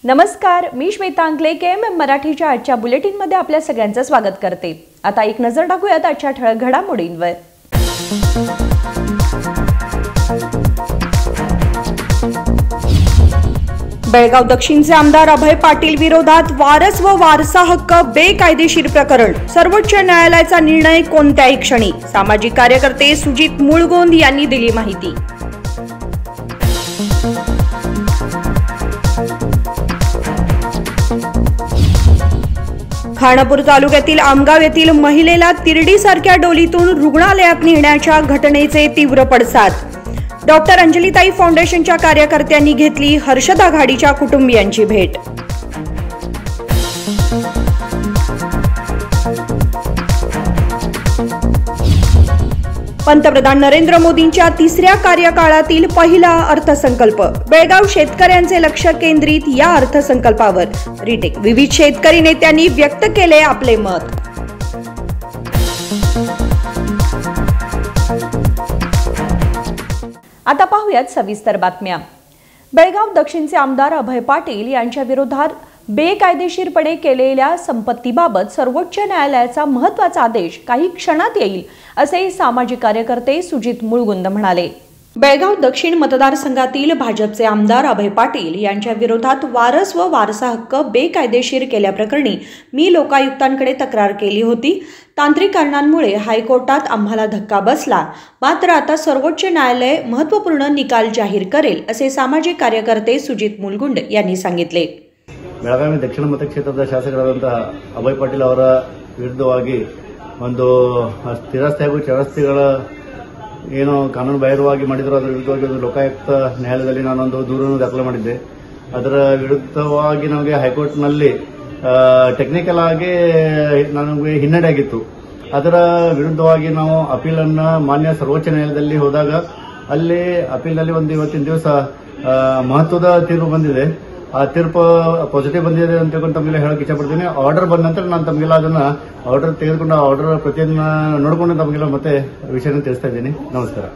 नमस्कार, मी श्वेता अंकले KMM मराठीच्या आजच्या बुलेटिनमध्ये आपल्या सगळ्यांचं स्वागत करते। आता एक नजर टाकूयात आजच्या ठळक घडामोडींवर। बेळगाव दक्षिणचे आमदार अभय पाटील विरोधात वारस व वारसा हक्क बेकायदेशीर प्रकरण, सर्वोच्च न्यायालयाचा निर्णय कोणत्याही क्षणी, सामाजिक कार्यकर्ते सुजित मुळगुंद यांनी दिली माहिती। खानापूर तालुक्यातील आमगाव येथील महिलेला तिरडीसारख्या डोलीतून रुग्णालयात नेण्याच्या घटनेचे तीव्र पडसाद, डॉक्टर अंजलीताई फाउंडेशनच्या कार्यकर्त्यांनी घेतली हर्षदा घाडीच्या कुटुंबियांची भेट। पंतप्रधान नरेंद्र मोदींच्या तिसऱ्या कार्यकाळातील पहिला अर्थसंकल्प, बेळगाव शेतकऱ्यांचे लक्ष केंद्रित या अर्थसंकल्पावर रिटेक, विविध शेतकरी नेत्यांनी व्यक्त केले आपले मत। आता पाहूयात सविस्तर बातम्या। बेळगाव दक्षिणचे आमदार अभय पाटील यांच्या विरोधात बेकायदेशीरपणे केलेल्या संपत्तीबाबत सर्वोच्च न्यायालयाचा महत्त्वाचा आदेश काही क्षणात येईल, असे सामाजिक कार्यकर्ते सुजित मुळगुंद म्हणाले। बेळगाव दक्षिण मतदारसंघातील भाजपचे आमदार अभय पाटील यांच्या विरोधात वारस व वारसा हक्क बेकायदेशीर केल्याप्रकरणी मी लोकायुक्तांकडे तक्रार केली होती। तांत्रिक कारणांमुळे हायकोर्टात आम्हाला धक्का बसला, मात्र आता सर्वोच्च न्यायालय महत्त्वपूर्ण निकाल जाहीर करेल, असे सामाजिक कार्यकर्ते सुजित मुळगुंद यांनी सांगितले। ಬೆಳಗಾವಿ ದಕ್ಷಿಣ ಮತಕ್ಷೇತ್ರದ ಶಾಸಕರಾದಂತಹ ಅಭಯ್ ಪಾಟೀಲ್ ಅವರ ವಿರುದ್ಧವಾಗಿ ಒಂದು ಸ್ಥಿರಾಸ್ತಿ ಹಾಗೂ ಚರಾಸ್ತಿಗಳ ಏನು ಕಾನೂನು ಬಾಹಿರವಾಗಿ ಮಾಡಿದ್ರು ಅದರ ವಿರುದ್ಧವಾಗಿ ಒಂದು ಲೋಕಾಯುಕ್ತ ನ್ಯಾಯಾಲಯದಲ್ಲಿ ನಾನೊಂದು ದೂರನ್ನು ದಾಖಲೆ ಮಾಡಿದ್ದೆ। ಅದರ ವಿರುದ್ಧವಾಗಿ ನಮಗೆ ಹೈಕೋರ್ಟ್ನಲ್ಲಿ ಟೆಕ್ನಿಕಲ್ ಆಗಿ ನನಗೆ ಹಿನ್ನಡೆ ಆಗಿತ್ತು। ಅದರ ವಿರುದ್ಧವಾಗಿ ನಾವು ಅಪೀಲ್ ಅನ್ನು ಮಾನ್ಯ ಸರ್ವೋಚ್ಚ ನ್ಯಾಯಾಲಯದಲ್ಲಿ ಹೋದಾಗ ಅಲ್ಲಿ ಅಪೀಲ್ನಲ್ಲಿ ಒಂದು ಇವತ್ತಿನ ದಿವಸ ಮಹತ್ವದ ತೀರ್ಪು ಬಂದಿದೆ। ಆ ತೀರ್ಪು ಪಾಸಿಟಿವ್ ಬಂದಿದೆ ಅಂತ ತಮಗೆಲ್ಲ ಹೇಳಕ್ಕೆ ಇಷ್ಟಪಡ್ತೀನಿ। ಆರ್ಡರ್ ಬಂದ ನಂತರ ನಾನು ತಮಗೆಲ್ಲ ಅದನ್ನ ಆರ್ಡರ್ ತೆಗೆದುಕೊಂಡು ಆರ್ಡರ್ ಪ್ರತಿಯನ್ನ ನೋಡಿಕೊಂಡು ತಮಗೆಲ್ಲ ಮತ್ತೆ विषयाने ತಿಳಿಸ್ತಾ ಇದ್ದೀನಿ। नमस्कार।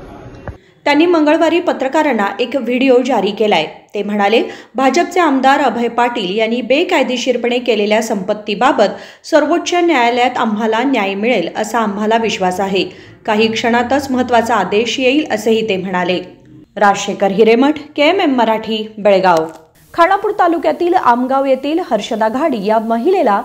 त्यांनी मंगळवारी पत्रकारांना एक व्हिडिओ जारी केलाय। ते म्हणाले, भाजपचे आमदार अभय पाटील यांनी बेकायदेशीरपणे केलेल्या संपत्तीबाबत सर्वोच्च न्यायालयात आम्हाला न्याय मिळेल असा आम्हाला विश्वास आहे। काही क्षणातच महत्त्वाचा आदेश येईल, असेही ते म्हणाले। राजशेखर हिरेमठ, KMM मराठी, बेळगाव। खानापूर तालुक्यातील आमगाव येथील हर्षदा घाडी या महिलेला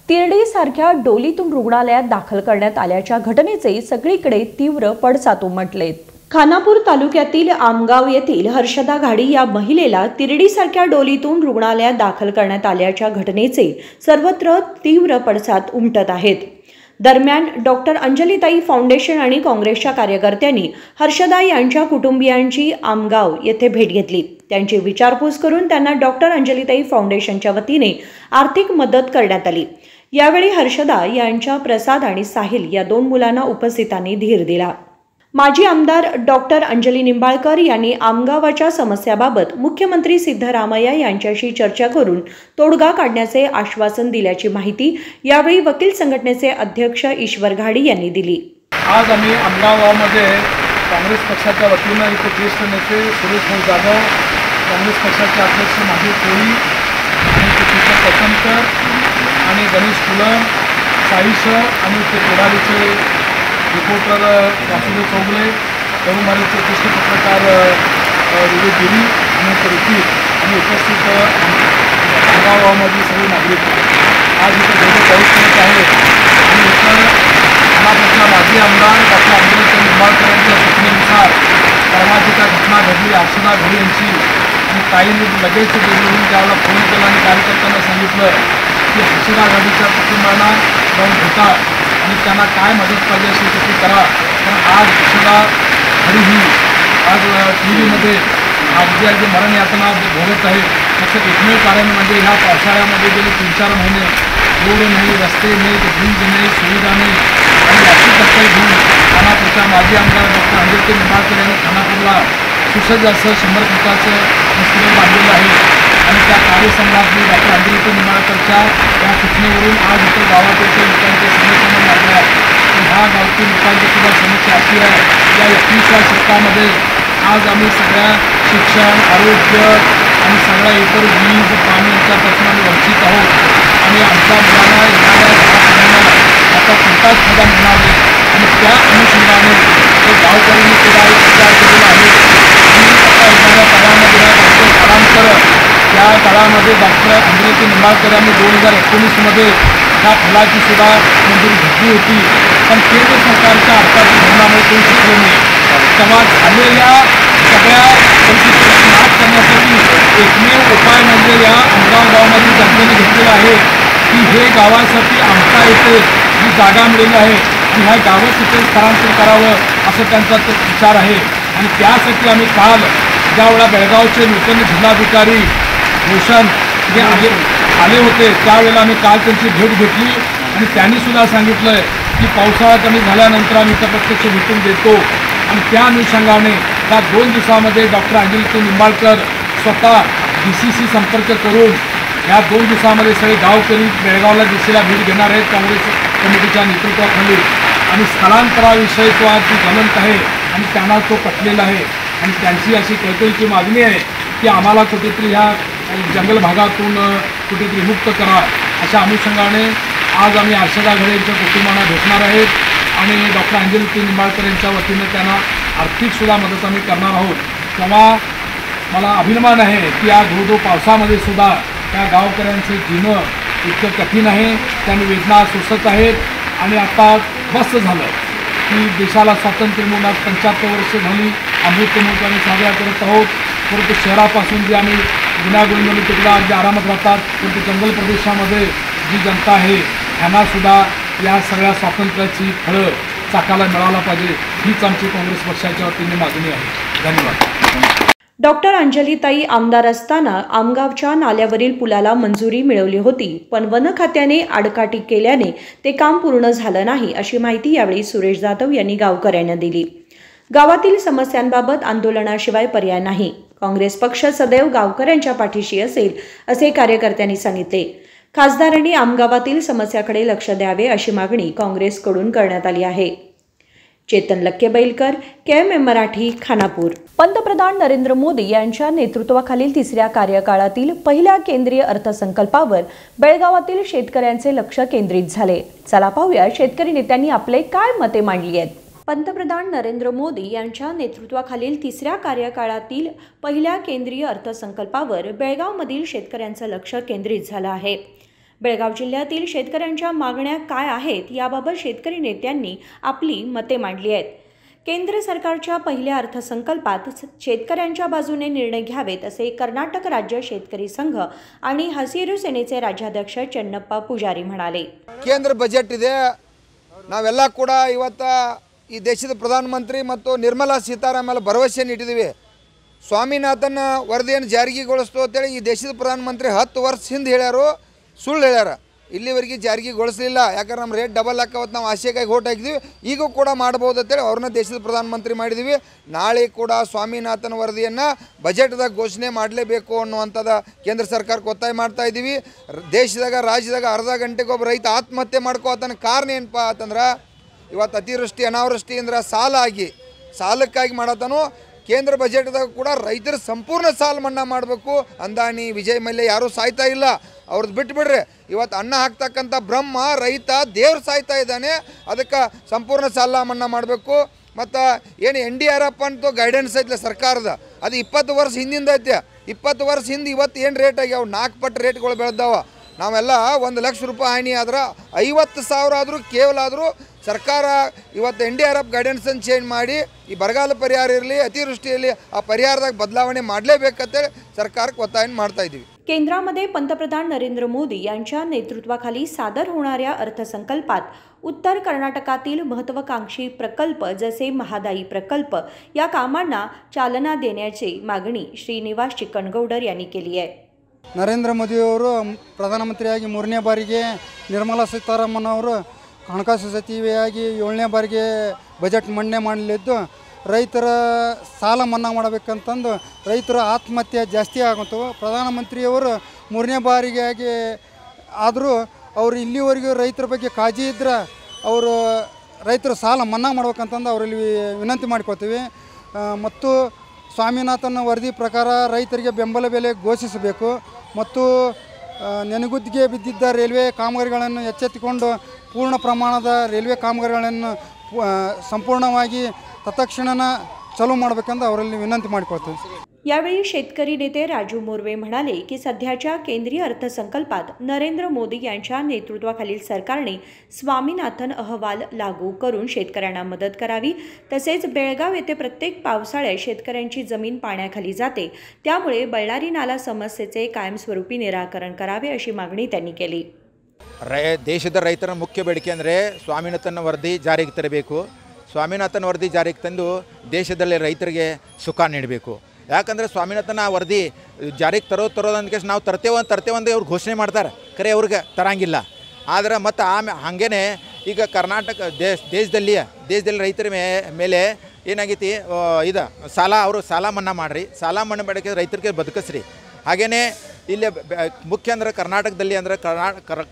तिरडीसारख्या डोलीतून रुग्णालयात दाखल करण्यात आल्याच्या घटनेचे सगळीकडे तीव्र पडसाद उमटलेत। खानापूर तालुक्यातील आमगाव येथील हर्षदा घाडी या महिलेला तिरडीसारख्या डोलीतून रुग्णालयात दाखल करण्यात आल्याच्या घटनेचे सर्वत्र तीव्र पडसाद उमटत आहेत। दरम्यान डॉक्टर अंजलीताई फाउंडेशन आणि काँग्रेसच्या कार्यकर्त्यांनी हर्षदा यांच्या कुटुंबियांची आमगाव येथे भेट घेतली। त्यांची विचारपूस करून त्यांना डॉक्टर अंजलीताई फाउंडेशनच्या वतीने आर्थिक मदत करण्यात आली। यावेळी हर्षदा यांच्या प्रसाद आणि साहिल या दोन मुलांना उपस्थितांनी धीर दिला। माजी आमदार डॉक्टर अंजली निंबाळकर यांनी आमगावाच्या समस्याबाबत मुख्यमंत्री सिद्धरामय्या यांच्याशी चर्चा करून तोडगा काढण्याचे आश्वासन दिल्याची माहिती यावेळी वकील संघटनेचे अध्यक्ष ईश्वर घाडी यांनी दिली। आज आम्ही आमगाव गावामध्ये काँग्रेस पक्षाच्या वतीने इथे ज्येष्ठ नेते सुरेश जाधव, काँग्रेस पक्षाचे अध्यक्ष माजी कोळी आणि किशोर पचनकर आणि गणेश कुलम, साईसर आणि ते कोडालीचे रिपोर्टर वासुदेव चौगले, तरुमारीचे ज्येष्ठ पत्रकार विवेक गिरी आणि रिपीट आणि उपस्थित आमगाव गावामधील सगळे नागरिक आज इथे भेट पाऊस करत आहेत। आणि इतर खानापूरच्या माजी आमदार डॉक्टर अंजलीताई निंबाळकर यांच्या सूचनेनुसार परवा जी काय घटना घडली हर्षदा घाडी यांची, आणि ताईंनी लगेच दिल्लीहून त्यावेळेला फोन केला आणि कार्यकर्त्यांना सांगितलं की हर्षदा घाडीच्या कुटुंबांना जाऊन भेटा आणि त्यांना काय मदत पाहिजे असेल ती करा। कारण आज हर्षदा घाडी ही आज टीव्हीमध्ये अगदी अगदी मरण यातना भोगत आहे। त्याचं एकमेव कारण म्हणजे ह्या पावसाळ्यामध्ये गेले 3-4 महिने रोड नाही, रस्ते नाही, वीज नाही, सुविधा नाही आणि याची दखल घेऊन खानापूरच्या माजी आमदार डॉक्टर अंजलीताई निंबाळकर यांनी खानापूरला सुसज्ज असं 100 फुटाचं हॉस्पिटल बांधलेलं आहे। आणि त्या कार्यसम्राज्ञी डॉक्टर अंजलीताई निंबाळकरच्या या सूचनेवरून आज इतर गावातील लोकांच्या समस्यांना मारल्या। ह्या गावातील लोकांची सुद्धा समस्या अशी आहे, या 21व्या शतकामध्ये आज आम्ही सगळ्या शिक्षण, आरोग्य आणि सगळ्या इतर वीज पाणी यांच्यापासून आम्ही वंचित आहोत आणि आमच्या मुलांना येणाऱ्या आता कोणताच फायदा मिळणार नाही आणि त्या अनुषंगाने ते गावकऱ्यांनी सुद्धा एक विचार केलेला आहे की आता येणाऱ्या काळामध्ये डॉक्टर काळांतर त्या काळामध्ये डॉक्टर अंजली निंबाळकर यांनी 2019मध्ये ह्या फलाची सुद्धा मंजुरी घेतली होती, पण केंद्र सरकारच्या अर्थातील धोरणामुळे काही शिकले नाही. तेव्हा झालेल्या सगळ्या परिस्थितीची मात करण्यासाठी एकमेव उपाय म्हणजे या आमगाव गावामधील जनतेने घेतलेला आहे की हे गावासाठी आमच्या इथे जी जागा मिळाली आहे की ह्या गावं तिथे स्थलांतर करावं असं त्यांचा तो विचार आहे. आणि त्यासाठी आम्ही काल ज्यावेळेला बेळगावचे नूतन जिल्हाधिकारी भूषण जे आले होते त्यावेळेला आम्ही काल त्यांची भेट घेतली आणि त्यांनीसुद्धा सांगितलं की पावसाळा कमी झाल्यानंतर आम्ही इथं प्रत्यक्ष भेटून देतो आणि त्या अनुषंगाने त्या 2 दिवसामध्ये डॉक्टर अंजली निंबाळकर स्वतः DCC संपर्क करून या 2 दिवसामध्ये सगळे गावकरी बेळगावला DCला भेट घेणार आहेत काँग्रेस कमिटीच्या नेतृत्वाखाली आणि स्थलांतराविषयी तो आज ज्वलंत आहे आणि त्यांना तो पटलेला आहे आणि त्यांची अशी कळकळीची मागणी आहे की आम्हाला कुठेतरी ह्या जंगल भागातून कुठेतरी मुक्त करा. अशा अनुषंगाने आज आम्ही हर्षदा घरे यांच्या कुटुंबांना भेटणार आहेत आणि डॉक्टर अंजली निंबाळकर यांच्या वतीनं त्यांना आर्थिकसुद्धा मदत आम्ही करणार आहोत. तेव्हा मला अभिमान आहे की या धोधो पावसामध्ये सुद्धा त्या गावकऱ्यांचं जीणं इतकं कठीण आहे, त्यांनी वेदना सोसत आहेत आणि आता बस झालं की देशाला स्वातंत्र्य मिळून आज 75 वर्ष झाली, अमृत महोत्सव आम्ही साजरा करत आहोत. परंतु शहरापासून जे आम्ही गुन्ह्यागोविंदाने तिकडं जे आरामात राहतात परंतु जंगल प्रदेशामध्ये जी जनता आहे ह्यांनासुद्धा या सगळ्या स्वातंत्र्याची फळं चाकाला मिळायला पाहिजे हीच आमची काँग्रेस पक्षाच्या वतीने मागणी आहे. धन्यवाद. डॉक्टर अंजलीताई आमदार असताना आमगावच्या नाल्यावरील पुलाला मंजुरी मिळवली होती, पण वन खात्याने आडकाठी केल्याने ते काम पूर्ण झालं नाही अशी माहिती यावेळी सुरेश जाधव यांनी गावकऱ्यांना दिली. गावातील समस्यांबाबत आंदोलनाशिवाय पर्याय नाही. काँग्रेस पक्ष सदैव गावकऱ्यांच्या पाठीशी असेल असे कार्यकर्त्यांनी सांगितले. खासदारांनी आमगावातील समस्याकडे लक्ष द्यावे अशी मागणी काँग्रेसकडून करण्यात आली आहे. चेतन लक्केबैलकर, KMM मराठी, खानापूर. पंतप्रधान नरेंद्र मोदी यांच्या नेतृत्वाखालील 3ऱ्या कार्यकाळातील पहिल्या केंद्रीय अर्थसंकल्पावर बेळगावातील शेतकऱ्यांचे लक्ष केंद्रित झाले. चला पाहूया शेतकरी नेत्यांनी आपले काय मते मांडली आहेत. पंतप्रधान नरेंद्र मोदी यांच्या नेतृत्वाखालील 3ऱ्या कार्यकाळातील पहिल्या केंद्रीय अर्थसंकल्पावर बेळगावमधील शेतकऱ्यांचं लक्ष केंद्रित झालं आहे. बेळगाव जिल्ह्यातील शेतकऱ्यांच्या मागण्या काय आहेत याबाबत शेतकरी नेत्यांनी आपली मते मांडली आहेत. केंद्र सरकारच्या पहिल्या अर्थसंकल्पात शेतकऱ्यांच्या बाजूने निर्णय घ्यावेत असे कर्नाटक राज्य शेतकरी संघ आणि हसिरू सेनेचे राज्याध्यक्ष चन्नप्पा पुजारी म्हणाले. ಕೇಂದ್ರ ಬಜೆಟ್ ಇದೆ, ನಾವೆಲ್ಲ ಕೂಡ ಇವತ್ತು ಈ ದೇಶದ ಪ್ರಧಾನಮಂತ್ರಿ ಮತ್ತು ನಿರ್ಮಲಾ ಸೀತಾರಾಮನ್ ಭರವಸೆಯನ್ನು ಇಟ್ಟಿದ್ದೀವಿ. ಸ್ವಾಮಿನಾಥನ್ ವರದಿಯನ್ನು ಜಾರಿಗೆಗೊಳಿಸ್ತು ಅಂತೇಳಿ ಈ ದೇಶದ ಪ್ರಧಾನಮಂತ್ರಿ 10 ವರ್ಷ ಹಿಂದೆ ಹೇಳ್ಯಾರು, ಸುಳ್ಳು ಹೇಳ್ಯಾರ. ಇಲ್ಲಿವರೆಗೆ ಜಾರಿಗೆಗೊಳಿಸಲಿಲ್ಲ. ಯಾಕಂದ್ರೆ ನಮ್ಮ ರೇಟ್ ಡಬಲ್ ಹಾಕವತ್ತು ನಾವು ಆಸೆಗಾಗಿ ಓಟ್ ಹಾಕಿದ್ವಿ, ಈಗೂ ಕೂಡ ಮಾಡ್ಬೋದು ಅಂತೇಳಿ ಅವ್ರನ್ನ ದೇಶದ ಪ್ರಧಾನಮಂತ್ರಿ ಮಾಡಿದ್ವಿ. ನಾಳೆ ಕೂಡ ಸ್ವಾಮಿನಾಥನ್ ವರದಿಯನ್ನು ಬಜೆಟ್ದಾಗ ಘೋಷಣೆ ಮಾಡಲೇಬೇಕು ಅನ್ನುವಂಥದ್ದು ಕೇಂದ್ರ ಸರ್ಕಾರಕ್ಕೆ ಒತ್ತಾಯ ಮಾಡ್ತಾ ಇದ್ದೀವಿ. ದೇಶದಾಗ ರಾಜ್ಯದಾಗ ಅರ್ಧ ಗಂಟೆಗೊಬ್ಬ ರೈತ ಆತ್ಮಹತ್ಯೆ ಮಾಡ್ಕೋತಾನ. ಕಾರಣ ಏನಪ್ಪ ಅಂತಂದ್ರೆ ಇವತ್ತು ಅತಿವೃಷ್ಟಿ ಅನಾವೃಷ್ಟಿ ಅಂದ್ರೆ ಸಾಲ ಆಗಿ ಸಾಲಕ್ಕಾಗಿ ಮಾಡತಾನು. ಕೇಂದ್ರ ಬಜೆಟ್ದಾಗ ಕೂಡ ರೈತರ ಸಂಪೂರ್ಣ ಸಾಲ ಮನ್ನಾ ಮಾಡಬೇಕು. ಅಂದಾನಿ, ವಿಜಯ್ ಮಲ್ಯ ಯಾರೂ ಸಾಯ್ತಾ ಇಲ್ಲ, ಅವ್ರದ್ದು ಬಿಟ್ಟುಬಿಡ್ರಿ. ಇವತ್ತು ಅನ್ನ ಹಾಕ್ತಕ್ಕಂಥ ಬ್ರಹ್ಮ ರೈತ ದೇವ್ರು ಸಾಯ್ತಾ ಇದ್ದಾನೆ. ಅದಕ್ಕೆ ಸಂಪೂರ್ಣ ಸಾಲ ಮನ್ನಾ ಮಾಡಬೇಕು. ಮತ್ತು ಏನು NDRF ಅಂತೂ ಗೈಡೆನ್ಸ್ ಐತಿಲ್ಲ ಸರ್ಕಾರದ, ಅದು 20 ವರ್ಷ ಹಿಂದಿಂದ ಐತೆ. 20 ವರ್ಷ ಹಿಂದೆ ಇವತ್ತು ಏನು ರೇಟ್ ಆಗ್ಯಾವ, 4 ಪಟ್ಟು ರೇಟ್ಗಳು ಬೆಳೆದಾವ. ನಾವೆಲ್ಲ 1 ಲಕ್ಷ ರೂಪಾಯಿ ಹಾನಿ ಆದ್ರೆ 50,000 ಆದರೂ ಕೇವಲ ಆದರೂ ಸರ್ಕಾರ ಇವತ್ತು NDRF ಗೈಡೆನ್ಸನ್ನು ಚೇಂಜ್ ಮಾಡಿ ಈ ಬರಗಾಲ ಪರಿಹಾರ ಇರಲಿ, ಅತಿವೃಷ್ಟಿಯಲ್ಲಿ ಆ ಪರಿಹಾರದಾಗ ಬದಲಾವಣೆ ಮಾಡಲೇಬೇಕಂತೇಳಿ ಸರ್ಕಾರಕ್ಕೆ ಒತ್ತಾಯ ಮಾಡ್ತಾ ಇದ್ದೀವಿ. केंद्रामध्ये पंतप्रधान नरेंद्र मोदी यांच्या नेतृत्वाखाली सादर होणाऱ्या अर्थसंकल्पात उत्तर कर्नाटकातील महत्त्वाकांक्षी प्रकल्प जसे महादाई प्रकल्प या कामांना चालना देण्याची मागणी श्रीनिवास चिकणगौडर यांनी केली आहे. ನರೇಂದ್ರ ಮೋದಿಯವರು ಪ್ರಧಾನಮಂತ್ರಿಯಾಗಿ 3ನೇ ಬಾರಿಗೆ, ನಿರ್ಮಲಾ ಸೀತಾರಾಮನ್ ಅವರು ಹಣಕಾಸು ಸಚಿವೆಯಾಗಿ 7ನೇ ಬಾರಿಗೆ ಬಜೆಟ್ ಮಂಡನೆ ಮಾಡಲಿದ್ದು ರೈತರ ಸಾಲ ಮನ್ನಾ ಮಾಡಬೇಕಂತಂದು ರೈತರ ಆತ್ಮಹತ್ಯೆ ಜಾಸ್ತಿ ಆಗುತ್ತವೆ. ಪ್ರಧಾನಮಂತ್ರಿಯವರು 3ನೇ ಬಾರಿಗೆ ಆದರೂ ಅವರು ಇಲ್ಲಿವರೆಗೂ ರೈತರ ಬಗ್ಗೆ ಕಾಳಜಿ ಇದ್ದರೆ ಅವರು ರೈತರ ಸಾಲ ಮನ್ನಾ ಮಾಡ್ಬೇಕಂತಂದು ಅವರಲ್ಲಿ ವಿನಂತಿ ಮಾಡ್ಕೊಳ್ತೀವಿ. ಮತ್ತು ಸ್ವಾಮಿನಾಥನ್ ವರದಿ ಪ್ರಕಾರ ರೈತರಿಗೆ ಬೆಂಬಲ ಬೆಲೆ ಘೋಷಿಸಬೇಕು ಮತ್ತು ನೆನೆಗುದ್ದಿಗೆ ಬಿದ್ದಿದ್ದ ರೈಲ್ವೆ ಕಾಮಗಾರಿಗಳನ್ನು ಎಚ್ಚೆತ್ತುಕೊಂಡು ಪೂರ್ಣ ಪ್ರಮಾಣದ ರೈಲ್ವೆ ಕಾಮಗಾರಿಗಳನ್ನು संपूर्णವಾಗಿ तत्क्षण चालू ಮಾಡಬೇಕೆಂದು ಅವರಲ್ಲಿ ವಿನಂತಿ ಮಾಡಿಕೊಳ್ತೇವೆ. यावेळी शेतकरी नेते राजू मोरवे म्हणाले की सध्याच्या केंद्रीय अर्थसंकल्पात नरेंद्र मोदी यांच्या नेतृत्वाखालील सरकारने स्वामीनाथन अहवाल लागू करून शेतकऱ्यांना मदत करावी. तसेच बेळगाव येथे प्रत्येक पावसाळ्यात शेतकऱ्यांची जमीन पाण्याखाली जाते, त्यामुळे बळ्ळारी नाला समस्येचे कायमस्वरूपी निराकरण करावे अशी मागणी त्यांनी केली. ದೇಶದ ರೈತರ ಮುಖ್ಯ ಬೇಡಿಕೆ ಅಂದರೆ ಸ್ವಾಮಿನಾಥನ್ ವರದಿ ಜಾರಿಗೆ ತರಬೇಕು. ಸ್ವಾಮಿನಾಥನ್ ವರದಿ ಜಾರಿಗೆ ತಂದು ದೇಶದಲ್ಲಿ ರೈತರಿಗೆ ಸುಖ ನೀಡಬೇಕು. ಯಾಕಂದರೆ ಸ್ವಾಮಿನಾಥನ್ ವರದಿ ಜಾರಿಗೆ ತರೋದಂತ ನಾವು ತರ್ತೇವಂತ ಅವ್ರು ಘೋಷಣೆ ಮಾಡ್ತಾರೆ, ಖರೆ ಅವ್ರಿಗೆ ತರಂಗಿಲ್ಲ. ಆದರೆ ಮತ್ತು ಹಾಗೇ ಈಗ ಕರ್ನಾಟಕ ದೇಶದಲ್ಲಿ ರೈತರ ಮೇಲೆ ಏನಾಗೈತಿ, ಇದು ಅವರು ಸಾಲ ಮನ್ನಾ ಮಾಡಿರಿ, ಸಾಲ ಮನ್ನಾ ಮಾಡೋಕ್ಕೆ ರೈತರಿಗೆ ಬದುಕಿಸ್ರಿ. ಹಾಗೆಯೇ ಇಲ್ಲಿ ಮುಖ್ಯ ಅಂದರೆ ಕರ್ನಾಟಕದಲ್ಲಿ ಅಂದರೆ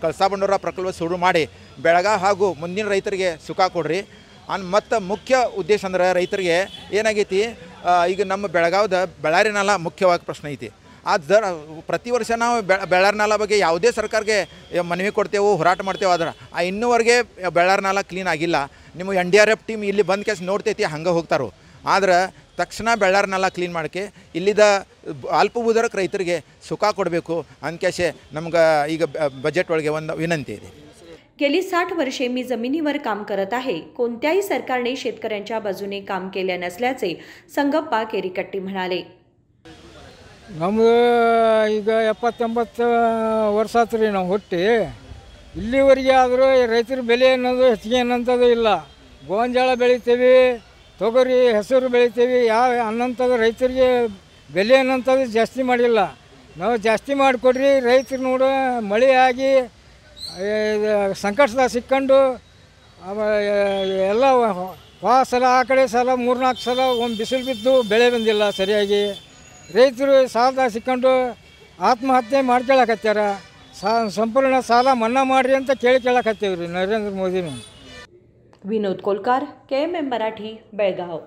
ಕಳಸಾ ಬಂಡೂರ ಪ್ರಕಲ್ಪ ಶುರು ಮಾಡಿ ಬೆಳಗಾವಿ ಹಾಗೂ ಮುಂದಿನ ರೈತರಿಗೆ ಸುಖ ಕೊಡ್ರಿ. ಮತ್ತು ಮುಖ್ಯ ಉದ್ದೇಶ ಅಂದ್ರೆ ರೈತರಿಗೆ ಏನಾಗೈತಿ, ಈಗ ನಮ್ಮ ಬೆಳಗಾವದ ಬಳ್ಳಾರಿ ನಾಲ ಮುಖ್ಯವಾಗಿ ಪ್ರಶ್ನೆ ಐತಿ. ಪ್ರತಿ ವರ್ಷ ನಾವು ಬಳ್ಳಾರಿ ನಾಲ ಬಗ್ಗೆ ಯಾವುದೇ ಸರ್ಕಾರಕ್ಕೆ ಮನವಿ ಕೊಡ್ತೇವೆ, ಹೋರಾಟ ಮಾಡ್ತೇವೆ. ಆದ್ರೆ ಇನ್ನೂವರೆಗೆ ಬಳ್ಳಾರಿ ನಾಲ ಕ್ಲೀನ್ ಆಗಿಲ್ಲ. ನಿಮ್ಮ NDRF ಟೀಮ್ ಇಲ್ಲಿ ಬಂದು ಕೇಸ್ ನೋಡ್ತೈತಿ, ಹಂಗೆ ಹೋಗ್ತಾರೋ. ಆದ್ರೆ ತಕ್ಷಣ ಬಳ್ಳಾರಿ ನಾಲ ಕ್ಲೀನ್ ಮಾಡೋಕ್ಕೆ ಇಲ್ಲಿದ ಅಲ್ಪಭೂಧಾರಕ ರೈತರಿಗೆ ಸುಖ ಕೊಡಬೇಕು ಅಂದ್ಕೇಶೆ ನಮ್ಗೆ ಈಗ ಬಜೆಟ್ ಒಳಗೆ ಒಂದು ವಿನಂತಿ ಇದೆ. गेली 60 वर्षे मी जमिनीवर काम करत आहे. कोणत्याही सरकारने शेतकऱ्यांच्या बाजूने काम केले नसल्याचे संगप्पा केरिकट्टी म्हणाले. ನಮ್ಮದು ಈಗ 70-80 ವರ್ಷ ಆತ್ರಿ ನಾವು ಹುಟ್ಟಿ. ಇಲ್ಲಿವರೆಗೆ ಆದರೂ ರೈತರ ಬೆಲೆ ಅನ್ನೋದು ಹೆಚ್ಚಿಗೆ ಅನ್ನೋಂಥದ್ದು ಇಲ್ಲ. ಗೋಂಜಾಳ ಬೆಳಿತೀವಿ, ತೊಗರಿ, ಹೆಸರು ಬೆಳಿತೀವಿ. ಯಾವ ಅನ್ನೋಂಥದ್ದು ರೈತರಿಗೆ ಬೆಲೆ ಅನ್ನೋಂಥದ್ದು ಜಾಸ್ತಿ ಮಾಡಿಲ್ಲ. ನಾವು ಜಾಸ್ತಿ ಮಾಡಿಕೊಡ್ರಿ, ರೈತರು ನೋಡು ಮಳೆ ಆಗಿ ಸಂಕಷ್ಟದಾಗ ಸಿಕ್ಕೊಂಡು ಎಲ್ಲ ಸಲ ಆ ಕಡೆ ಸಲ 3-4 ಸಲ ಒಂದು ಬಿಸಿಲು ಬಿದ್ದು ಬೆಳೆ ಬಂದಿಲ್ಲ ಸರಿಯಾಗಿ. ರೈತರು ಸಾಲದಾಗ ಸಿಕ್ಕೊಂಡು ಆತ್ಮಹತ್ಯೆ ಮಾಡ್ಕೊಳಕತ್ಯಾರ. ಸಂಪೂರ್ಣ ಸಾಲ ಮನ್ನಾ ಮಾಡಿರಿ ಅಂತ ಕೇಳಕತ್ತೀವಿ ರೀ ನರೇಂದ್ರ मोदीने. विनोद कोलकार, KMM मराठी, बेळगाव.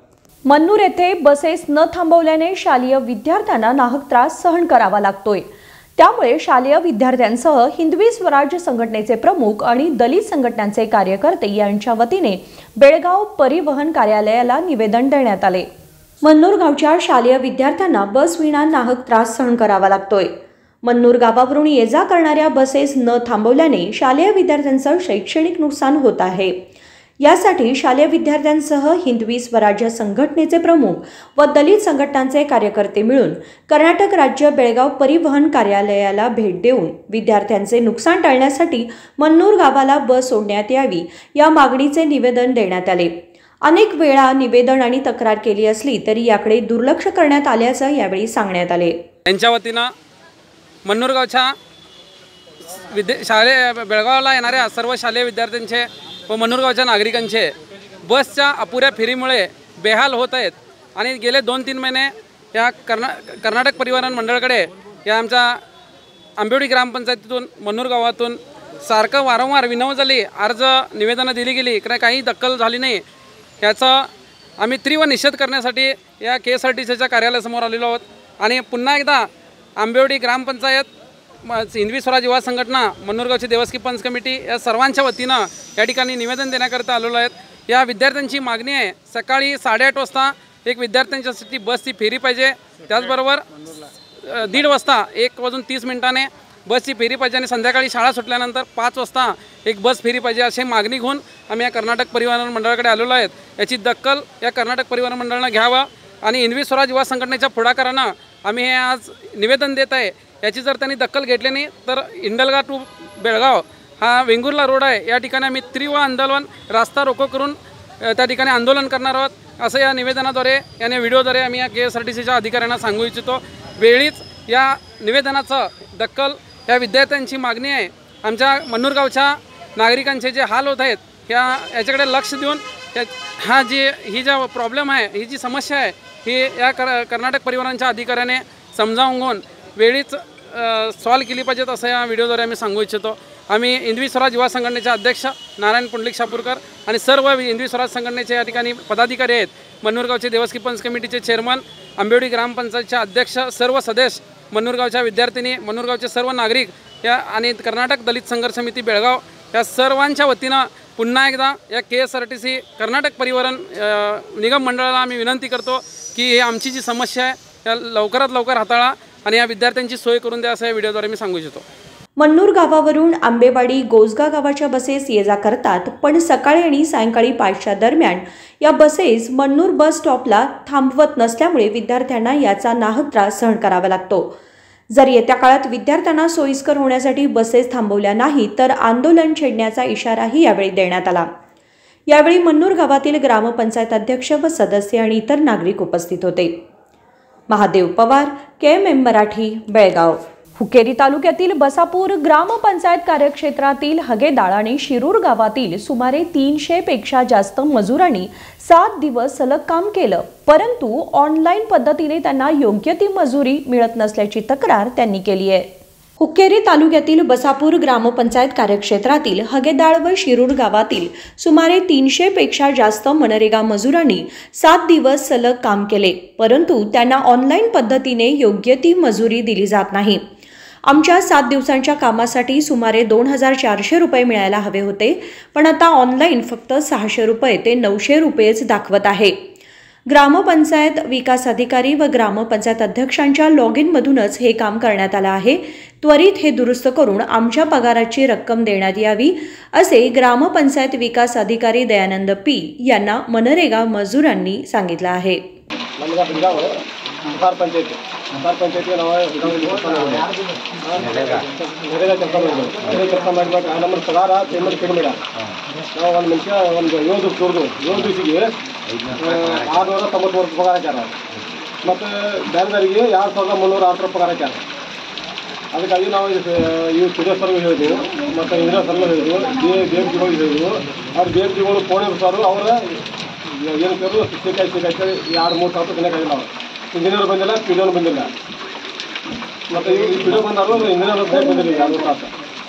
मन्नूर येथे बसेस न थांबवल्याने शालेय विद्यार्थ्यांना नाहक त्रास सहन करावा लागतोय. त्यामुळे शालेय विद्यार्थ्यांसह हिंदवी स्वराज्य संघटनेचे प्रमुख आणि दलित संघटनांचे कार्यकर्ते यांच्या वतीने बेळगाव परिवहन कार्यालयाला निवेदन देण्यात आले. मन्नूर गावच्या शालेय विद्यार्थ्यांना बस विना नाहक त्रास सहन करावा लागतोय. मन्नूर गावावरून ये जा करणाऱ्या बसेस न थांबवल्याने शालेय विद्यार्थ्यांचं शैक्षणिक नुकसान होत आहे. यासाठी शालेय विद्यार्थ्यांसह हिंदवी स्वराज्य संघटनेचे प्रमुख व दलित संघटनांचे कार्यकर्ते मिळून कर्नाटक राज्य बेळगाव परिवहन कार्यालयाला भेट देऊन विद्यार्थ्यांचे नुकसान टाळण्यासाठी मन्नूर गावाला बस सोडण्यात यावी या मागणीचे निवेदन देण्यात आले. अनेक वेळा निवेदन आणि तक्रार केली असली तरी याकडे दुर्लक्ष करण्यात आल्याचं यावेळी सांगण्यात आले. यांच्या वतीनं मन्नूर गावच्या शालेय बेळगावला येणाऱ्या सर्व शालेय विद्यार्थ्यांचे व मन्नूर गावच्या नागरिकांचे बसच्या अपुऱ्या फेरीमुळे बेहाल होत आहेत. आणि गेले 2-3 महिने या कर्नाटक परिवहन मंडळाकडे या आमच्या आंबेवडी ग्रामपंचायतीतून मन्नूर गावातून सारखं वारंवार विनवजली अर्ज निवेदनं दिली गेली, काही दखल झाली नाही. याचा आम्ही तीव्र निषेध करण्यासाठी या KSRTCच्या कार्यालयासमोर आलेलो आहोत. आणि पुन्हा एकदा आंबेवडी ग्रामपंचायत, हिंदवी स्वराज युवा संघटना, मन्नूर गावची देवस्की पंच कमिटी या सर्वांच्या वतीनं या ठिकाणी निवेदन देण्याकरता आलेलो आहेत. या विद्यार्थ्यांची मागणी आहे, सकाळी 8:30 वाजता एक विद्यार्थ्यांच्यासाठी बसची फेरी पाहिजे. त्याचबरोबर 1:30 वाजता 1:30 बसची फेरी पाहिजे. आणि संध्याकाळी शाळा सुटल्यानंतर 5 वाजता एक बस फेरी पाहिजे. अशी मागणी घेऊन आम्ही या कर्नाटक परिवहन मंडळाकडे आलेलो आहेत. याची दखल या कर्नाटक परिवहन मंडळानं घ्यावा. आणि हिंदवी स्वराज युवा संघटनेच्या पुढाकारानं आम्ही हे आज निवेदन देत आहे. याची जर त्यांनी दखल घेतली नाही तर इंडलगा टू बेळगाव हा वेंगुर्ला रोड आहे, या ठिकाणी आम्ही तीव्र आंदोलन, रास्ता रोको करून त्या ठिकाणी आंदोलन करणार आहोत, असं या निवेदनाद्वारे याने व्हिडिओद्वारे आम्ही या KSRTCच्या अधिकाऱ्यांना सांगू इच्छितो. वेळीच या निवेदनाचं दखल या विद्यार्थ्यांची मागणी आहे. आमच्या मन्नूर गावच्या नागरिकांचे जे हाल होत आहेत याच्याकडे लक्ष देऊन ही जी प्रॉब्लेम आहे, ही जी समस्या आहे, ही या कर्नाटक परिवहनाच्या अधिकाऱ्याने समजावून घेऊन वेळीच सॉल्व केली पाहिजेत, असं या व्हिडिओद्वारे आम्ही सांगू इच्छितो. आम्ही हिंदवी स्वराज युवा संघटनेचे अध्यक्ष नारायण पुंडलिक शापूरकर आणि सर्व हिंदवी स्वराज संघटनेचे या ठिकाणी पदाधिकारी आहेत. मन्नूर गावचे देवस्की पंच कमिटीचे चेअरमन आंबेवडी ग्रामपंचायतच्या अध्यक्ष, सर्व सदस्य, मन्नूरगावच्या विद्यार्थिनी, मन्नूरगावचे सर्व नागरिक या आणि कर्नाटक दलित संघर्ष समिती बेळगाव या सर्वांच्या वतीनं पुन्हा एकदा या KSRTC कर्नाटक परिवहन निगम मंडळाला आम्ही विनंती करतो की ही आमची जी समस्या आहे त्या लवकरात लवकर हाताळा आणि या विद्यार्थ्यांची सोय करून द्या, असं या व्हिडिओद्वारे मी सांगू इच्छितो. मन्नूर गावावरून आंबेवाडी गोसगा गावाच्या बसेस ये जा करतात, पण सकाळी आणि सायंकाळी 5च्या दरम्यान या बसेस मन्नूर बस स्टॉपला थांबवत नसल्यामुळे विद्यार्थ्यांना याचा नाहक त्रास सहन करावा लागतो. जर येत्या काळात विद्यार्थ्यांना सोयीस्कर होण्यासाठी बसेस थांबवल्या नाही तर आंदोलन छेडण्याचा इशाराही यावेळी देण्यात आला. यावेळी मन्नूर गावातील ग्रामपंचायत अध्यक्ष व सदस्य आणि इतर नागरिक उपस्थित होते. महादेव पवार, KMM मराठी, बेळगाव. हुक्केरी तालुक्यातील बसापूर ग्रामपंचायत कार्यक्षेत्रातील हगेदाळ आणि शिरूर गावातील सुमारे 300 पेक्षा जास्त मजुरांनी 7 दिवस सलग काम केलं, परंतु ऑनलाईन पद्धतीने त्यांना योग्य ती मजुरी मिळत नसल्याची तक्रार त्यांनी केली आहे. हुक्केरी तालुक्यातील बसापूर ग्रामपंचायत कार्यक्षेत्रातील हगेदाळ व शिरूर गावातील सुमारे 300 पेक्षा जास्त मनरेगा मजुरांनी 7 दिवस सलग काम केले, परंतु त्यांना ऑनलाईन पद्धतीने योग्य ती मजुरी दिली जात नाही. आमच्या 7 दिवसांच्या कामासाठी सुमारे 2400 रुपये मिळायला हवे होते, पण आता ऑनलाईन फक्त 600 रुपये ते 900 रुपयेच दाखवत आहे. ग्रामपंचायत विकास अधिकारी व ग्रामपंचायत अध्यक्षांच्या लॉग इनमधूनच हे काम करण्यात आलं आहे. त्वरित हे दुरुस्त करून आमच्या पगाराची रक्कम देण्यात यावी, असे ग्रामपंचायत विकास अधिकारी दयानंद P यांना मनरेगा मजुरांनी सांगितलं आहे. पंचायती ನಾವು ಕೆಲಸ ಮಾಡಬೇಕು. ನಮ್ಮ ಪಗಾರ ಪೇಮೆಂಟ್ ಕಡಿಮೆ ಇಲ್ಲ. ನಾವು ಒಂದು ಮನುಷ್ಯ ಒಂದು 7 ದಿವಸಿಗೆ 693 ಪಗಾರ ಹಾಕ್ಯಾರ. ಮತ್ತು ಬೇರೆದವರಿಗೆ 2306 ರೂಪಾಯಿ ಪಗಾರ ಹಾಕ್ಯಾರ. ಅದಕ್ಕಾಗಿ ನಾವು ಇವು ಸುರೇಶ್ವರ್ಗೂ ಹೇಳಿದೆವು ಮತ್ತು ಇಂದಿರಾ ಸರ್ಗೂ ಹೇಳಿದೆವು, BFGಗಳಿಗೆ ಹೇಳಿದೆವು. ಅವ್ರು BFGಗಳು ಫೋನ್ ಇರ್ತಾರು, ಅವರ ಏನು ಕೇಳಿದ್ರು ಸಿಕ್ಕಾಯ್ತು 2-3 ಸಾವಿರ ದಿನಕ್ಕಾಗಿಲ್ಲ. ನಾವು ಇಂಜಿನಿಯರ್ ಬಂದಿಲ್ಲ, PDO ಬಂದಿಲ್ಲ. ಮತ್ತು ಈಗ PDO ಬಂದಾರು, ಇಂಜಿನಿಯರ್ ಬಂದಿಲ್ಲ.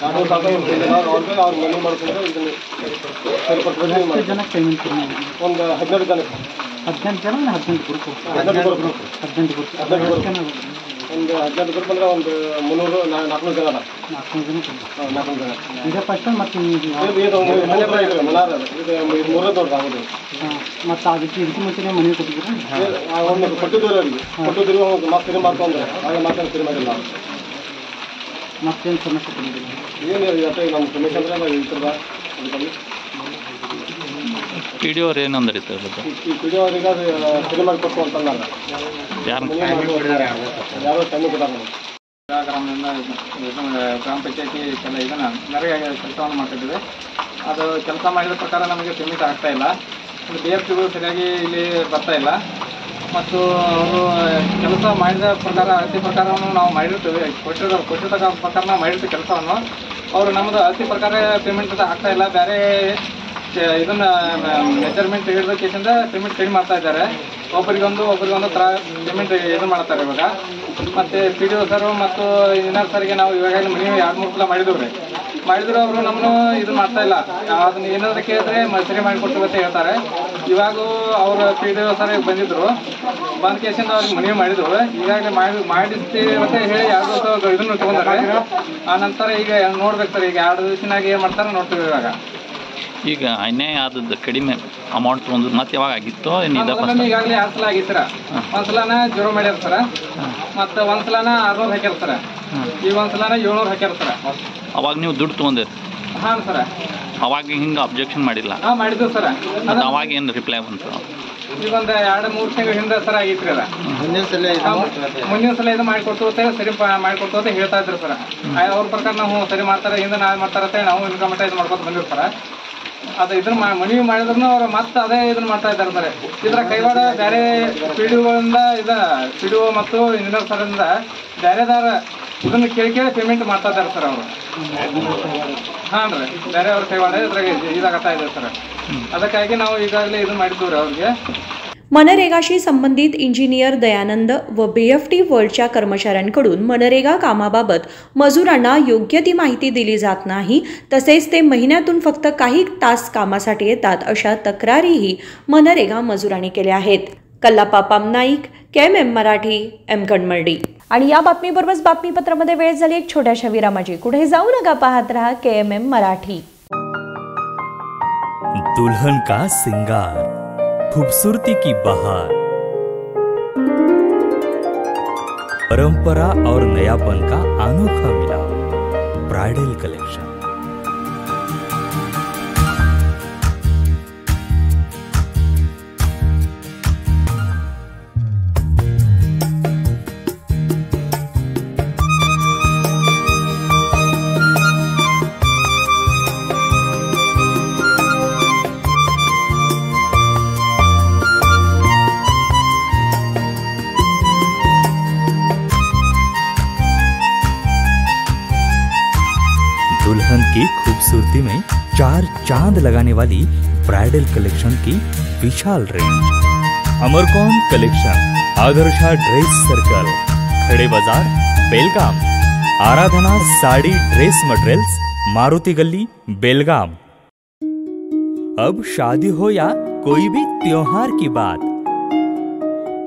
2 ಸಾವಿರ ಬಂದಿಲ್ಲ. ಅವ್ರಿಗೆ ಅವ್ರು ಮನೆ ಮಾಡ್ಕೊಂಡ್ರೆ ಇದನ್ನು ಸರಿಪಟ್ಟು ಜನಕ್ಕೆ ಪೇಮೆಂಟ್ ಒಂದು 12 ಜನಕ್ಕೆ 18 ಜನ 18 ಗ್ರೂಪ್ ಒಂದು 18 ಗ್ರೂಪ್ ಅಂದರೆ ಒಂದು 300-400 ಜನ 400 ಜನ ಇದೇ ಫಸ್ಟ್ ಮತ್ತು ಮನಾರ ಇದು 3 ದೊಡ್ಡ ಆಗೋದು. ಮತ್ತು ಅದಕ್ಕೆ ಇದಕ್ಕೆ ಮುಂಚೆ ಮನೆ ಕೊಟ್ಟಿದ್ದೀರಾ? ಒಂದು ಕೊಟ್ಟಿದ್ದೀವಿ ಅವ್ರಿಗೆ ಮತ್ತೆ ಸರಿ ಮಾಡ್ಕೊಂಡ್ರೆ ಆಗ ಮತ್ತೆ ಸರಿ ಮಾಡಿಲ್ಲ. ಮತ್ತೇನು ಸಮಸ್ಯೆ ಕೊಟ್ಟಿದ್ದೀವಿ? ಏನು ಇವತ್ತು ನಮ್ಮ ಸಮಸ್ಯೆ ಅಂದರೆ ನಾವು ಇರ್ತದ ಅದಕ್ಕಾಗಿ PDO ಅವ್ರು ಏನಂದ್ರಿ ಸರ್? ಈ PDO ಅವ್ರಿಗೆ ಅದು ಸರಿ ಮಾಡಿಕೊಟ್ಟು ಅಂತಂದ್ರೆ ಯಾರೋ ಟೈಮ್ ಕೊಟ್ಟಾರ. ಗ್ರಾಮದಿಂದ ಗ್ರಾಮ ಪಂಚಾಯತಿ ಕೆಲ ಇದನ್ನು ನರೇಗಾ ಕೆಲಸವನ್ನು ಮಾಡ್ತಿದ್ದೀವಿ. ಅದು ಕೆಲಸ ಮಾಡಿದ ಪ್ರಕಾರ ನಮಗೆ ಪೇಮೆಂಟ್ ಆಗ್ತಾ ಇಲ್ಲ. BFGಗಳು ಸರಿಯಾಗಿ ಇಲ್ಲಿ ಬರ್ತಾ ಇಲ್ಲ. ಮತ್ತು ಅವರು ಕೆಲಸ ಮಾಡಿದ ಪ್ರಕಾರ ಅಳತೆ ಪ್ರಕಾರವನ್ನು ನಾವು ಮಾಡಿರ್ತೀವಿ, ಕೊಟ್ಟಿದ್ದ ಪ್ರಕಾರ ನಾವು ಮಾಡಿರ್ತೀವಿ ಕೆಲಸವನ್ನು. ಅವರು ನಮ್ಮದು ಅಳತೆ ಪ್ರಕಾರ ಪೇಮೆಂಟ್ ಆಗ್ತಾ ಇಲ್ಲ. ಬೇರೆ ಇದನ್ನು ಮೆಜರ್ಮೆಂಟ್ ಹಿಡಿದ ಕೇಸಿಂದ ಪೇಮೆಂಟ್ ಕಡಿಮೆ ಮಾಡ್ತಾ ಇದ್ದಾರೆ. ಒಬ್ಬರಿಗೊಂದು ಥರ ಪೇಮೆಂಟ್ ಇದು ಮಾಡ್ತಾರೆ ಇವಾಗ. ಮತ್ತು PDO ಸರು ಮತ್ತು ಇಂಜಿನಿಯರ್ ಸರ್ಗೆ ನಾವು ಇವಾಗ ಮನೆ 2-3 ಸಲ ಮಾಡಿದ್ರು ಅವರು ನಮ್ಮನ್ನು ಇದು ಮಾಡ್ತಾ ಇಲ್ಲ. ಅದನ್ನ ಏನಾದರೂ ಕೇಳಿದ್ರೆ ಸರಿ ಮಾಡಿಕೊಡ್ತೀವಿ ಅಂತ ಹೇಳ್ತಾರೆ. ಇವಾಗ ಅವರು PDO ಸರ್ ಬಂದಿದ್ರು, ಬಂದ ಕೇಸಿಂದ ಅವ್ರಿಗೆ ಮನವಿ ಮಾಡಿದ್ರು. ಈಗಾಗಲೇ ಮಾಡಿಸ್ತೀವಿ ಅಂತ ಹೇಳಿ 2 ದಿವಸ ಇದನ್ನು ತೊಗೊಂಡ್ರೆ ಆ ನಂತರ ಈಗ ನೋಡ್ಬೇಕು ಸರ್. ಈಗ 2 ದಿವಸನಾಗ ಏನು ಮಾಡ್ತಾರೆ ನೋಡ್ತೀವಿ. ಈಗ ಅನ್ಯಾಯ ಆದದ್ದು ಕಡಿಮೆ ಅಮೌಂಟ್ ಒಂದು ಮತ್ತೆ ಯಾವಾಗ ಆಗಿತ್ತು? ಈಗಾಗಲೇ 2 ಸಲ ಆಗಿತ್ತು ಸರ. ಒಂದ್ಸಲನ 0 ಮಾಡ್ಯಾರ ಸರ, ಮತ್ತು ಒಂದ್ಸಲನ 600 ಹಾಕ್ಯಾರ ಸರ, ಈಗ ಒಂದ್ಸಲನ 700 ಹಾಕ್ಯಾರ ಸರ. ಅವಾಗ ನೀವು ದುಡ್ಡು ತೊಗೊಂಡಿರಿ? ಹಾಂ ಸರ. ಅವಾಗ ಹಿಂಗೆ ಅಬ್ಜೆಕ್ಷನ್ ಮಾಡಿಲ್ಲ? ಹಾಂ ಮಾಡಿದ್ವಿ ಸರ. ಅವಾಗ ಏನು ರಿಪ್ಲೈ ಬಂತು? ಈಗ ಒಂದು 2-3 ತಿಂಗಳ ಹಿಂದೆ ಸರ ಆಗಿತ್ತು ರೀ. ಅದ ಮುಂದಿನ ಸಲ ಇದು ಮಾಡಿಕೊಡ್ತು ಸರಿ ಮಾಡಿಕೊಡ್ತು ಅಂತ ಹೇಳ್ತಾ ಇದ್ರು ಸರ. ಅವ್ರ ಪ್ರಕಾರ ನಾವು ಸರಿ ಮಾಡ್ತಾರೆ, ಹಿಂದೆ ನಾಳೆ ಮಾಡ್ತಾರೆ ಅಂತ ನಾವು ಇನ್ಕಮ್ ಇದು ಮಾಡ್ಕೊತ ಬಂದಿರ್ತಾರೆ. ಅದು ಇದನ್ನ ಮನವಿ ಮಾಡಿದ್ರು ಅವ್ರು ಮತ್ತೆ ಅದೇ ಇದನ್ನ ಮಾಡ್ತಾ ಇದ್ದಾರೆ ಸರ್. ಇದರ ಕೈವಾಡ ಬೇರೆ PDOಗಳಿಂದ PDO ಮತ್ತು ಇಂಜಿನಿಯರ್ ಸರಿಂದ ಬೇರೆದಾರ ಇದನ್ನು ಕೇಳಿ ಪೇಮೆಂಟ್ ಮಾಡ್ತಾ ಇದ್ದಾರೆ ಸರ್ ಅವರು. ಹಾಂ ರೀ, ಬೇರೆ ಅವ್ರ ಕೈವಾಡ ಇದ್ರಾಗ ಇದಾಗ್ತಾ ಇದೆ ಸರ್. ಅದಕ್ಕಾಗಿ ನಾವು ಈಗಾಗಲೇ ಇದನ್ನ ಮಾಡಿದ್ದೀವಿ ರೀ ಅವ್ರಿಗೆ. मनरेगाशी संबंधित इंजिनियर दयानंद व BFT वर्ल्डच्या कर्मचाऱ्यांकडून मनरेगा कामाबाबत मजुरांना योग्य ती माहिती दिली जात नाही, तसेच ते महिन्यातून फक्त काही तास कामासाठी येतात अशा तक्रारीही मनरेगा मजुरांनी केल्या आहेत. कल्लापा पामनाईक, KMM मराठी, एम कणमर्डी. आणि या बातमीबरोबरच बातमीपत्रामध्ये वेळ झाली एक छोट्याशा विरामाची. कुठे जाऊ नका, पाहत रहा KMM मराठी. दुल्हन का सिंगार, खूबसूरती की बहार, परंपरा और नयापन का अनोखा मिलाप, ब्राइडल कलेक्शन. दुल्हन की खूबसूरती में 4 चांद लगाने वाली ब्राइडल कलेक्शन की विशाल रेंज. अमरकौन collection, Adarsha dress circle, Khade Bazar, Belgaum. Aradhana sari dress materials, Maruti Galli, Belgaum. अब शादी हो या कोई भी त्योहार की बात,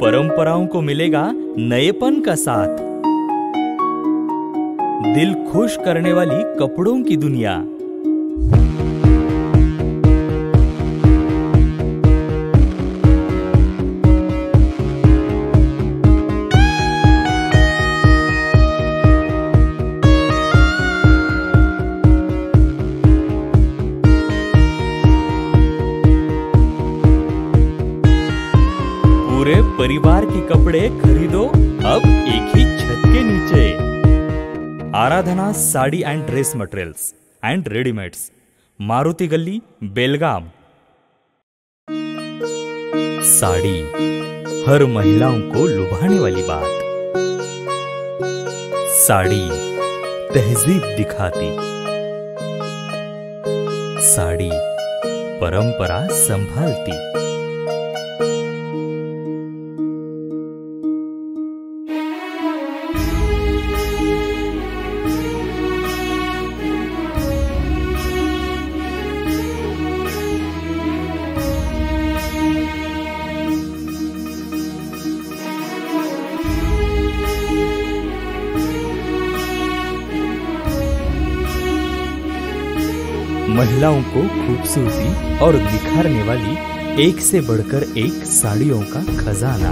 परंपराओं को मिलेगा नएपन का साथ. दिल खुश करने वाली कपड़ों की दुनिया. पूरे परिवार के कपड़े खरीदो अब एक ही छत के नीचे. Aradhana sari and dress materials and readymades, Maruti Galli, Belgaum. Sari हर महिलाओं को लुभाने वाली बात. साड़ी तहजीब दिखाती. साड़ी परंपरा संभालती. महिलाओं को खूबसूरती और निखारने वाली एक से बढ़कर एक साड़ियों का खजाना.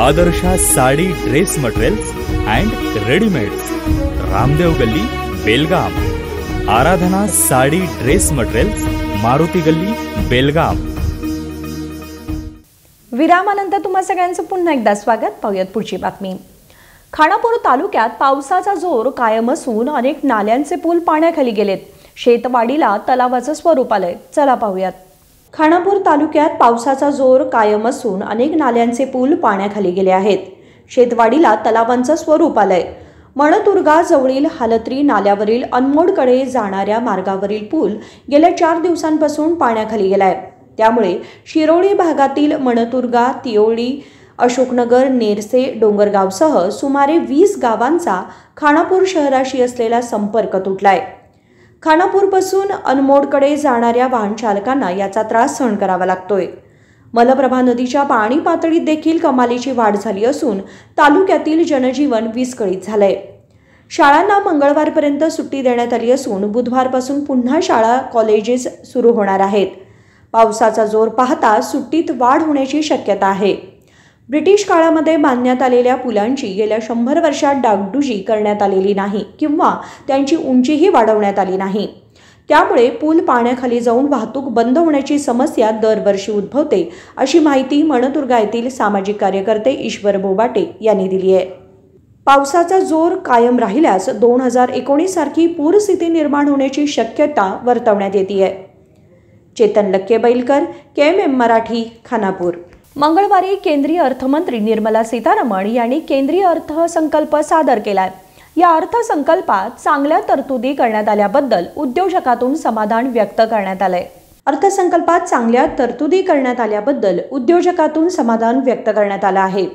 Adarsha sari dress materials and readymades, Ramdev Galli, Belgaum. Aradhana sari dress materials, Maruti Galli, Belgaum. विरामानंतर तुम्हा सगळ्यांचं पुन्हा एकदा स्वागत. पाहूयात पुढची बातमी. खानापूर तालुक्यात पावसाचा जोर कायम असून अनेक नाल्यांचे पूल पाण्याखाली गेलेत. शेतवाडीला तलावाचं स्वरूप आलंय. चला पाहूयात. खानापूर तालुक्यात पावसाचा जोर कायम असून अनेक नाल्यांचे पूल पाण्याखाली गेले आहेत. शेतवाडीला तलावांचं स्वरूप आलंय. मणतुर्गा जवळील हालत्री नाल्यावरील अनमोडकडे जाणाऱ्या मार्गावरील पूल गेल्या 4 दिवसांपासून पाण्याखाली गेलाय. त्यामुळे शिरोळी भागातील मणतुर्गा, तियोळी, अशोकनगर, नेरसे, डोंगरगावसह सुमारे 20 गावांचा खानापूर शहराशी असलेला संपर्क तुटलाय. खानापूरपासून अनमोडकडे जाणाऱ्या वाहन चालकांना याचा त्रास सहन करावा लागतोय. मलप्रभा नदीच्या पाणी पातळीत देखील कमालीची वाढ झाली असून तालुक्यातील जनजीवन विस्कळीत झालंय. शाळांना मंगळवारपर्यंत सुट्टी देण्यात आली असून बुधवारपासून पुन्हा शाळा, कॉलेजेस सुरू होणार आहेत. पावसाचा जोर पाहता सुट्टीत वाढ होण्याची शक्यता आहे. ब्रिटिश काळामध्ये बांधण्यात आलेल्या पुलांची गेल्या 100 वर्षात डागडुजी करण्यात आलेली नाही किंवा त्यांची उंचीही वाढवण्यात आली नाही. त्यामुळे पूल पाण्याखाली जाऊन वाहतूक बंद होण्याची समस्या दरवर्षी उद्भवते, अशी माहिती मणतुर्गा येथील सामाजिक कार्यकर्ते ईश्वर बोबाटे यांनी दिली आहे. पावसाचा जोर कायम राहिल्यास 2019 सारखी पूरस्थिती निर्माण होण्याची शक्यता वर्तवण्यात येते. चेतन लक्केबैलकर, KMM मराठी, खानापूर. मंगळवारी केंद्रीय अर्थमंत्री निर्मला सीतारामन यांनी केंद्रीय अर्थसंकल्प सादर केलाय. या अर्थसंकल्पात चांगल्या तरतुदी करण्यात आल्याबद्दल उद्योजकातून समाधान व्यक्त करण्यात आलंय. अर्थसंकल्पात चांगल्या तरतुदी करण्यात आल्याबद्दल उद्योजकातून समाधान व्यक्त करण्यात आलं आहे.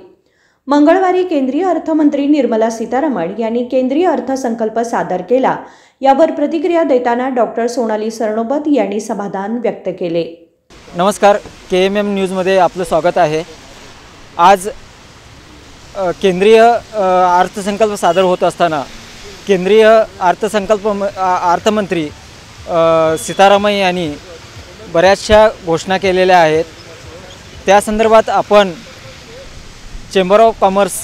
मंगळवारी केंद्रीय अर्थमंत्री निर्मला सीतारामन यांनी केंद्रीय अर्थसंकल्प सादर केला. यावर प्रतिक्रिया देताना डॉक्टर सोनाली सरनोबत यांनी समाधान व्यक्त केले. नमस्कार, KMM न्यूजमध्ये आपलं स्वागत आहे। आज केंद्रीय अर्थसंकल्प सादर होत असताना केंद्रीय अर्थमंत्री सीतारामन यांनी बऱ्याचशा घोषणा केलेल्या आहेत। त्या संदर्भात आपण चेंबर ऑफ कॉमर्स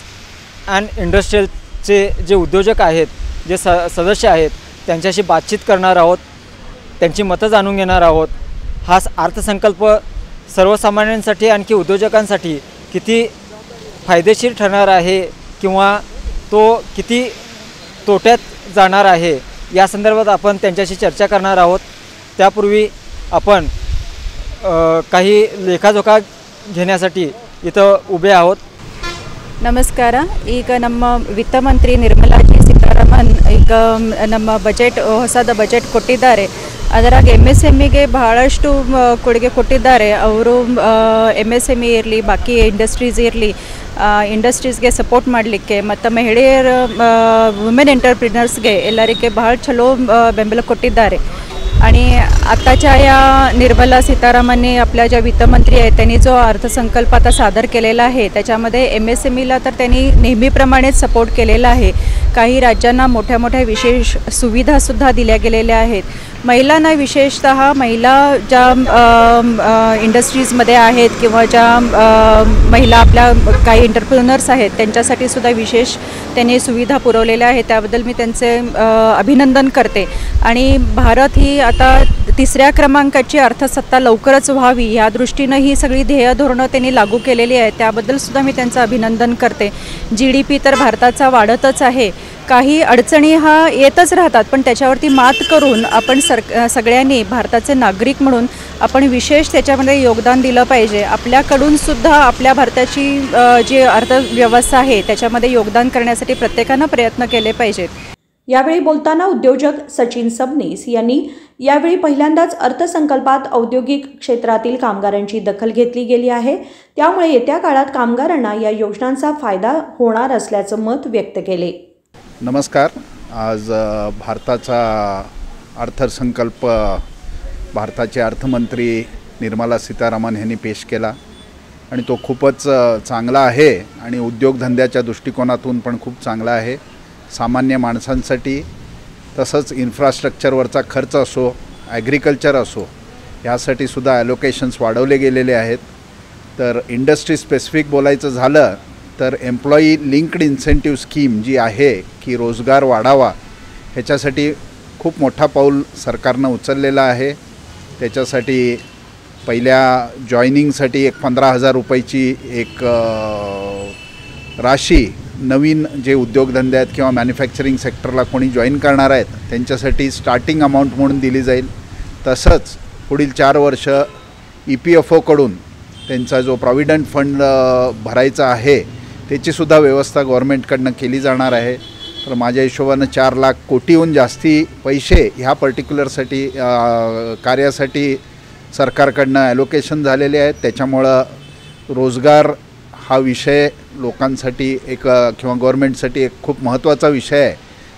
अँड इंडस्ट्रीजचे जे उद्योजक आहेत, जे सदस्य आहेत, त्यांच्याशी बातचीत करणार आहोत, त्यांची मतं जाणून घेणार आहोत। हा अर्थसंकल्प सर्वसामान्यांसाठी आणखी उद्योजकांसाठी किती फायदेशीर ठरणार आहे किंवा तो किती तोट्यात जाणार आहे या संदर्भात आपण त्यांच्याशी चर्चा करणार आहोत। त्यापूर्वी आपण काही लेखाजोखा घेण्यासाठी इथं उभे आहोत। ನಮಸ್ಕಾರ। ಈಗ ನಮ್ಮ ವಿತ್ತ ಮಂತ್ರಿ ನಿರ್ಮಲಾ ಸೀತಾರಾಮನ್ ಈಗ ನಮ್ಮ ಹೊಸದ ಬಜೆಟ್ ಕೊಟ್ಟಿದ್ದಾರೆ। ಅದರಾಗ MSMEಗೆ ಬಹಳಷ್ಟು ಕೊಡುಗೆ ಕೊಟ್ಟಿದ್ದಾರೆ। ಅವರು MSME ಇರಲಿ, ಬಾಕಿ ಇಂಡಸ್ಟ್ರೀಸ್ ಇರಲಿ, ಇಂಡಸ್ಟ್ರೀಸ್ಗೆ ಸಪೋರ್ಟ್ ಮಾಡಲಿಕ್ಕೆ ಮತ್ತು ಮಹಿಳೆಯರ ವುಮೆನ್ ಎಂಟರ್ಪ್ರಿನರ್ಸ್ಗೆ ಎಲ್ಲರಿಗೆ ಬಹಳ ಚಲೋ ಬೆಂಬಲ ಕೊಟ್ಟಿದ್ದಾರೆ। आणि आत्ताच्या या निर्मला सीतारामनने आपल्या ज्या वित्तमंत्री आहेत त्यांनी जो अर्थसंकल्प आता सादर केलेला आहे त्याच्यामध्ये MSMEला तर त्यांनी नेहमीप्रमाणेच सपोर्ट केलेला आहे। काही राज्यांना मोठ्या मोठ्या विशेष सुविधासुद्धा दिल्या गेलेल्या आहेत। महिलांना विशेषतः महिला ज्या इंडस्ट्रीजमध्ये आहेत किंवा ज्या महिला आपल्या काही एंटरप्रेन्युअर्स आहेत त्यांच्यासाठी सुद्धा विशेष त्यांनी सुविधा पुरवलेल्या आहेत। त्याबद्दल मी त्यांचे अभिनंदन करते। आणि भारत ही आता 3ऱ्या क्रमांकाची अर्थसत्ता लवकरच व्हावी या दृष्टीने ही सगळी ध्येय धोरणं त्यांनी लागू केलेली आहेत। त्याबद्दल सुद्धा मी त्यांचं अभिनंदन करते। GDP तर भारताचा वाढतच आहे। काही अडचणी हा येतच राहतात, पण त्याच्यावरती मात करून आपण सगळ्यांनी भारताचे नागरिक म्हणून आपण विशेष त्याच्यामध्ये योगदान दिलं पाहिजे। आपल्याकडून सुद्धा आपल्या भारताची जी अर्थव्यवस्था आहे त्याच्यामध्ये योगदान करण्यासाठी प्रत्येकाने प्रयत्न केले पाहिजेत। यावेळी बोलताना उद्योजक सचिन सबनीस यांनी यावेळी पहिल्यांदाच अर्थसंकल्पात औद्योगिक क्षेत्रातील कामगारांची दखल घेतली गेली आहे। त्यामुळे येत्या काळात कामगारांना या योजनांचा फायदा होणार असल्याचं मत व्यक्त केले। नमस्कार। आज भारताचा अर्थसंकल्प भारताचे अर्थमंत्री निर्मला सीतारामन यांनी पेश केला आणि तो खूपच चांगला आहे आणि उद्योगधंद्याच्या दृष्टिकोनातून पण खूप चांगला आहे। सामान्य माणसांसाठी तसंच इन्फ्रास्ट्रक्चरवरचा खर्च असो, ॲग्रिकल्चर असो, यासाठी सुद्धा ॲलोकेशन्स वाढवले गेलेले आहेत। तर इंडस्ट्री स्पेसिफिक बोलायचं झालं तर एम्प्लॉई लिंक्ड इन्सेंटिव्ह स्कीम जी आहे की रोजगार वाढावा ह्याच्यासाठी खूप मोठा पाऊल सरकारनं उचललेला आहे। त्याच्यासाठी पहिल्या जॉईनिंगसाठी एक 15,000 रुपयाची एक राशी नवीन जे उद्योगधंदे आहेत किंवा मॅन्युफॅक्चरिंग सेक्टरला कोणी जॉईन करणार आहेत त्यांच्यासाठी स्टार्टिंग अमाऊंट म्हणून दिली जाईल। तसंच पुढील 4 वर्ष EPFOकडून त्यांचा जो प्रॉव्हिडंट फंड भरायचा आहे त्याचीसुद्धा व्यवस्था गव्हर्नमेंटकडनं केली जाणार आहे। तर माझ्या हिशोबानं 4 लाख कोटीहून जास्ती पैसे ह्या पर्टिक्युलरसाठी कार्यासाठी सरकारकडनं ॲलोकेशन झालेले आहेत। त्याच्यामुळं रोजगार हा विषय लोकांसाठी एक किंवा गव्हर्नमेंटसाठी एक खूप महत्त्वाचा विषय आहे